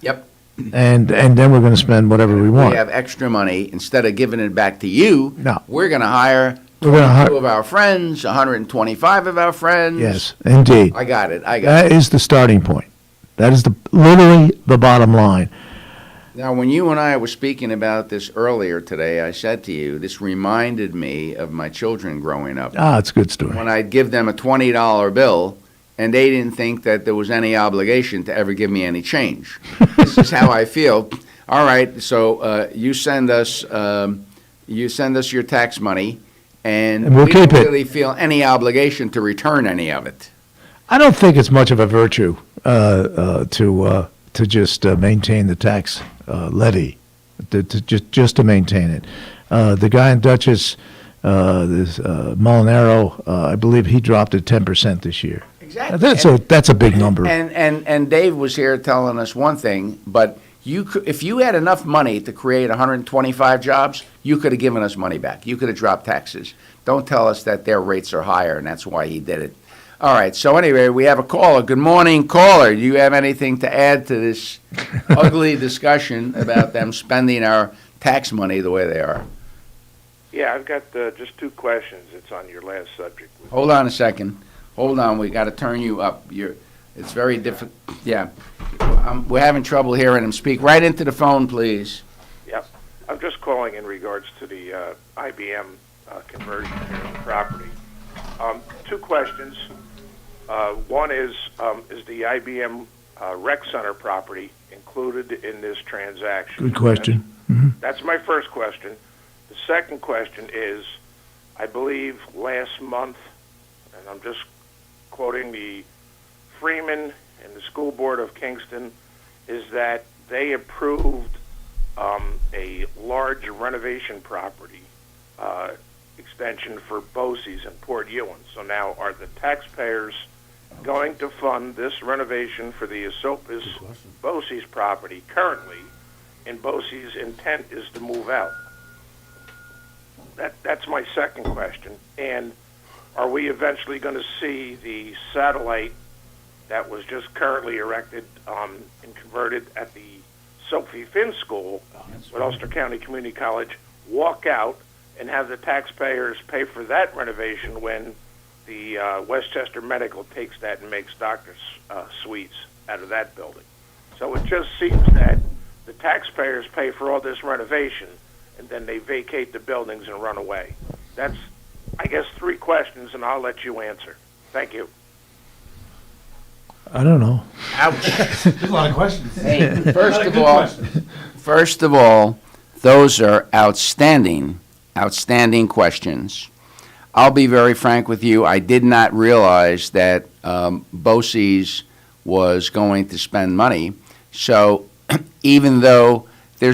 Yep. And then we're going to spend whatever we want. We have extra money. Instead of giving it back to you, No. we're going to hire We're gonna 22 of our friends, 125 of our friends. Yes, indeed. I got it. That is the starting point. That is literally the bottom line. Now, when you and I were speaking about this earlier today, I said to you, this reminded me of my children growing up. It's a good story. When I'd give them a $20 bill, and they didn't think that there was any obligation to ever give me any change. This is how I feel. All right, so you send us your tax money, and we'll we keep don't it. really feel any obligation to return any of it. I don't think it's much of a virtue to just maintain the tax levy, just to maintain it. The guy in Dutchess, this Molinaro, I believe he dropped it 10% this year. Exactly. That's a big number. And Dave was here telling us one thing, but if you had enough money to create 125 jobs, you could have given us money back. You could have dropped taxes. Don't tell us that their rates are higher, and that's why he did it. All right, so anyway, we have a caller. Good morning, caller. Do you have anything to add to this ugly discussion about them spending our tax money the way they are? Yeah, I've got just two questions. It's on your last subject. Hold on a second. Hold on. We got to turn you up. It's very difficult. Yeah. We're having trouble hearing him. Speak right into the phone, please. Yep. I'm just calling in regards to the IBM conversion here on the property. Two questions. One is the IBM Rec Center property included in this transaction? Good question. That's my first question. The second question is, I believe last month, and I'm just quoting the Freeman and the School Board of Kingston, is that they approved large renovation property extension for Bosse's in Port Ewan. So now, are the taxpayers going to fund this renovation for the Esopus Bosse's property currently, and Bosse's intent is to move out? That's my second question. And are we eventually going to see the satellite that was just currently erected and converted at the Sophie Finn School at Ulster County Community College walk out and have the taxpayers pay for that renovation when the Westchester Medical takes that and makes doctor's suites out of that building? So it just seems that the taxpayers pay for all this renovation and then they vacate the buildings and run away. That's, I guess, 3 questions, and I'll let you answer. Thank you. I don't know. Ouch. There's a lot of questions. Hey, first of all, those are outstanding questions. I'll be very frank with you. I did not realize that Bosse's was going to spend money. So even though the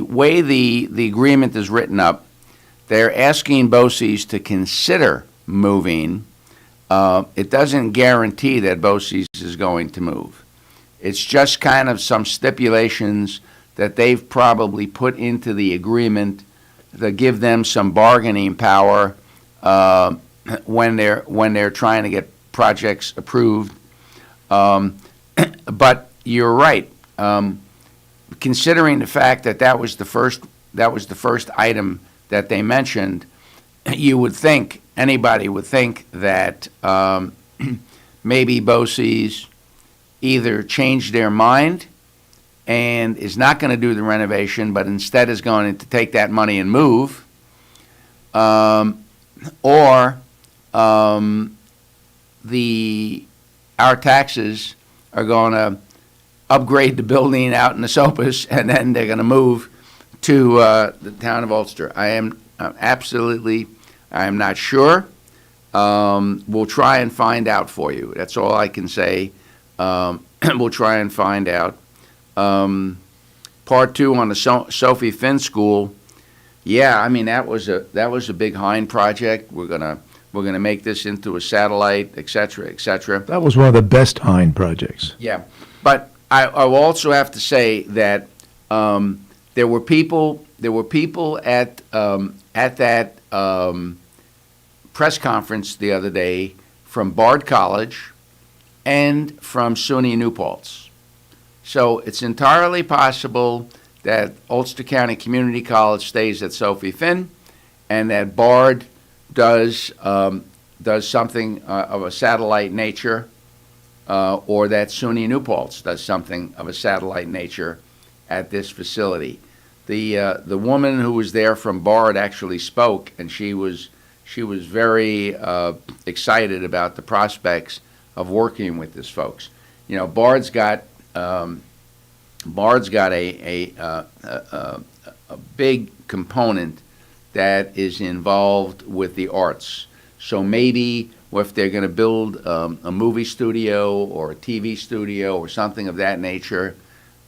way the agreement is written up, they're asking Bosse's to consider moving. It doesn't guarantee that Bosse's is going to move. It's just kind of some stipulations that they've probably put into the agreement that give them some bargaining power when they're trying to get projects approved. But you're right. Considering the fact that that was the first item that they mentioned, you would think, anybody would think that maybe Bosse's either changed their mind and is not going to do the renovation, but instead is going to take that money and move, or our taxes are going to upgrade the building out in the Esopus, and then they're going to move to the town of Ulster. I am not sure. We'll try and find out for you. That's all I can say. We'll try and find out. Part 2 on the Sophie Finn School. Yeah, I mean that was a big Hein project. We're gonna make this into a satellite, et cetera, et cetera. That was one of the best Hein projects. Yeah, but I will also have to say that there were people at that press conference the other day from Bard College and from SUNY New Paltz. So it's entirely possible that Ulster County Community College stays at Sophie Finn, and that Bard does something of a satellite nature, or that SUNY New Paltz does something of a satellite nature at this facility. The woman who was there from Bard actually spoke, and she was very excited about the prospects of working with these folks. You know, Bard's got a big component that is involved with the arts. So maybe if they're going to build a movie studio or a TV studio or something of that nature,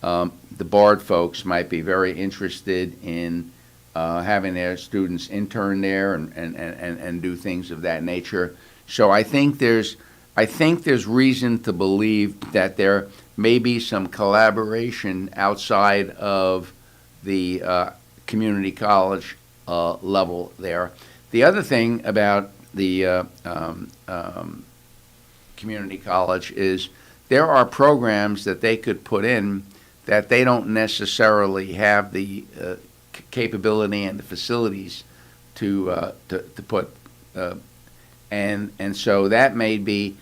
the Bard folks might be very interested in having their students intern there and do things of that nature. So I think there's reason to believe that there may be some collaboration outside of the community college level there. The other thing about the community college is there are programs that they could put in that they don't necessarily have the capability and the facilities to put, and so that may be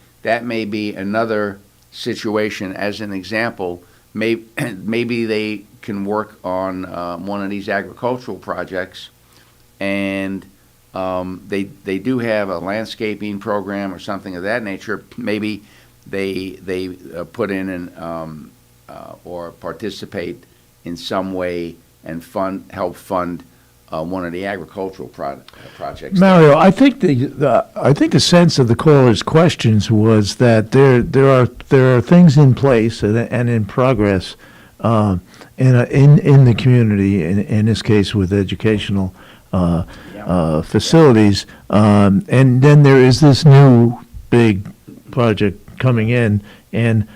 another situation. As an example, maybe they can work on one of these agricultural projects, and they do have a landscaping program or something of that nature. Maybe they put in or participate in some way and help fund one of the agricultural projects. Mario, I think the sense of the caller's questions was that there are things in place and in progress in the community, in this case with educational facilities. And then there is this new big project coming in, and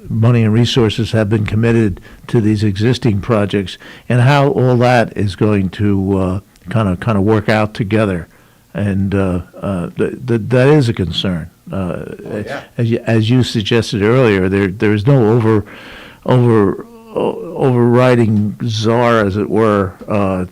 money and resources have been committed to these existing projects, and how all that is going to kind of work out together, and that is a concern. As you suggested earlier, there is no overriding czar, as it were.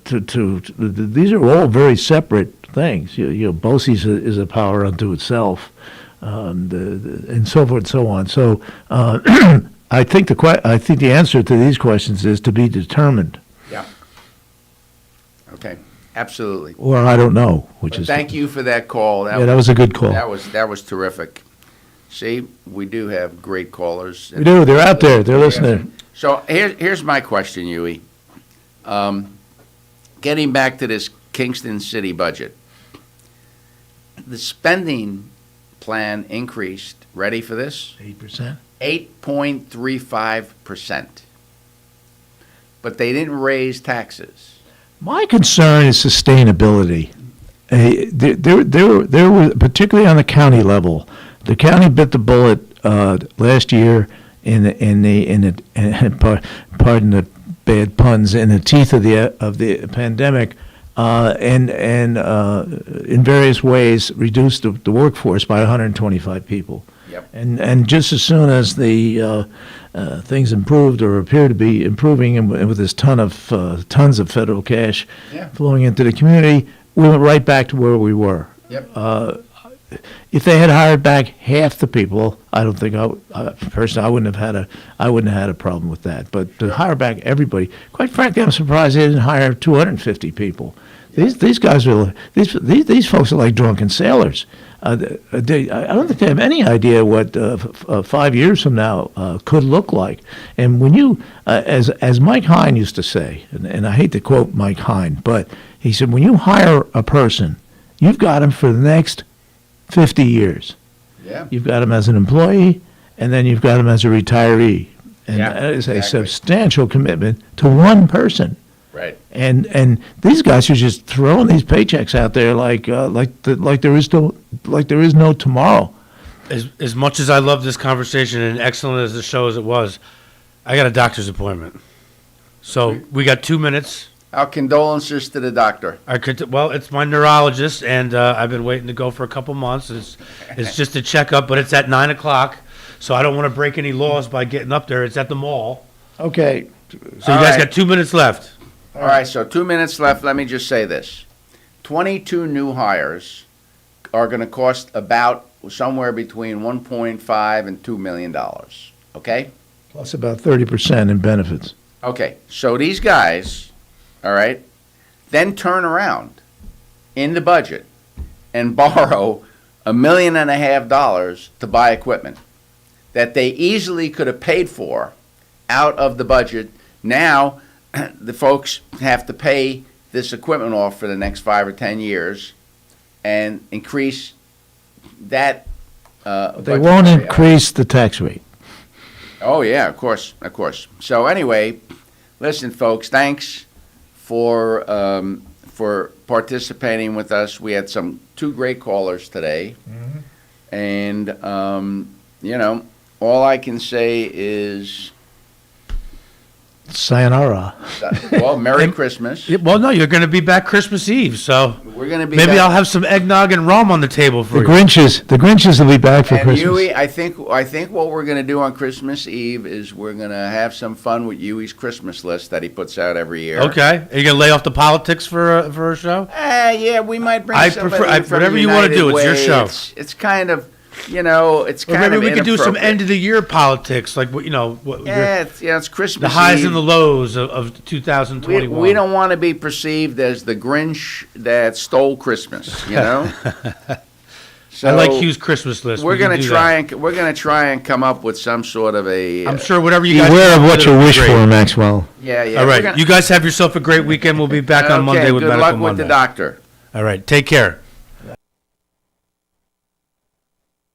These are all very separate things. BOCES is a power unto itself, and so forth and so on. So I think the answer to these questions is to be determined. Yeah. Okay. Absolutely. Well, I don't know. Thank you for that call. That was a good call. That was terrific. See, we do have great callers. We do. They're out there. They're listening. So here's my question, Huey. Getting back to this Kingston City budget, the spending plan increased. Ready for this? 8%. 8.35%. But they didn't raise taxes. My concern is sustainability. There were, particularly on the county level, the county bit the bullet last year pardon the bad puns, in the teeth of the pandemic, and in various ways reduced the workforce by 125 people. Yep. And just as soon as the things improved or appear to be improving, and with this tons of federal cash flowing into the community, we went right back to where we were. Yep. If they had hired back half the people, I don't think personally I wouldn't have had a problem with that. But to hire back everybody, quite frankly, I'm surprised they didn't hire 250 people. These guys are these folks are like drunken sailors. I don't think they have any idea what 5 years from now could look like. And when you, as Mike Hine used to say, and I hate to quote Mike Hine, but he said, when you hire a person, you've got him for the next 50 years. Yeah. You've got him as an employee, and then you've got him as a retiree. And that is a substantial commitment to one person. Right. And these guys are just throwing these paychecks out there like there is no tomorrow. As much as I love this conversation and excellent as the show as it was, I got a doctor's appointment. So we got 2 minutes. Our condolences to the doctor. Well, it's my neurologist, and I've been waiting to go for a couple months. It's just a checkup, but it's at 9 o'clock, so I don't want to break any laws by getting up there. It's at the mall. Okay. So you guys got 2 minutes left. All right, so 2 minutes left. Let me just say this. 22 new hires are going to cost about somewhere between $1.5 and $2 million, okay? Plus about 30% in benefits. Okay, so these guys, all right, then turn around in the budget and borrow $1.5 million to buy equipment that they easily could have paid for out of the budget. Now the folks have to pay this equipment off for the next 5 or 10 years and increase that. They won't increase the tax rate. Oh, yeah, of course. So anyway, listen, folks, thanks for participating with us. We had two great callers today. Mm-hmm. And, all I can say is... Sayonara. Well, Merry Christmas. Well, no, you're going to be back Christmas Eve, so we're going to be. Maybe back. I'll have some eggnog and rum on the table for you. The Grinches will be back for Christmas. Huey, I think what we're going to do on Christmas Eve is we're going to have some fun with Huey's Christmas list that he puts out every year. Okay, are you going to lay off the politics for a show? Yeah, we might bring. Whatever you want to do. It's your show. It's kind of. It's kind of maybe we could do some end of the year politics, like it's Christmas. The highs Eve. and the lows of 2021. We don't want to be perceived as the Grinch that stole Christmas. So I like Hugh's Christmas list. We're gonna try and come up with some sort of a. I'm sure whatever you guys. Beware of what you wish for, Maxwell. Yeah. All right, you guys have yourself a great weekend. We'll be back on Monday with Medical Monday. Good luck with the doctor. All right, take care.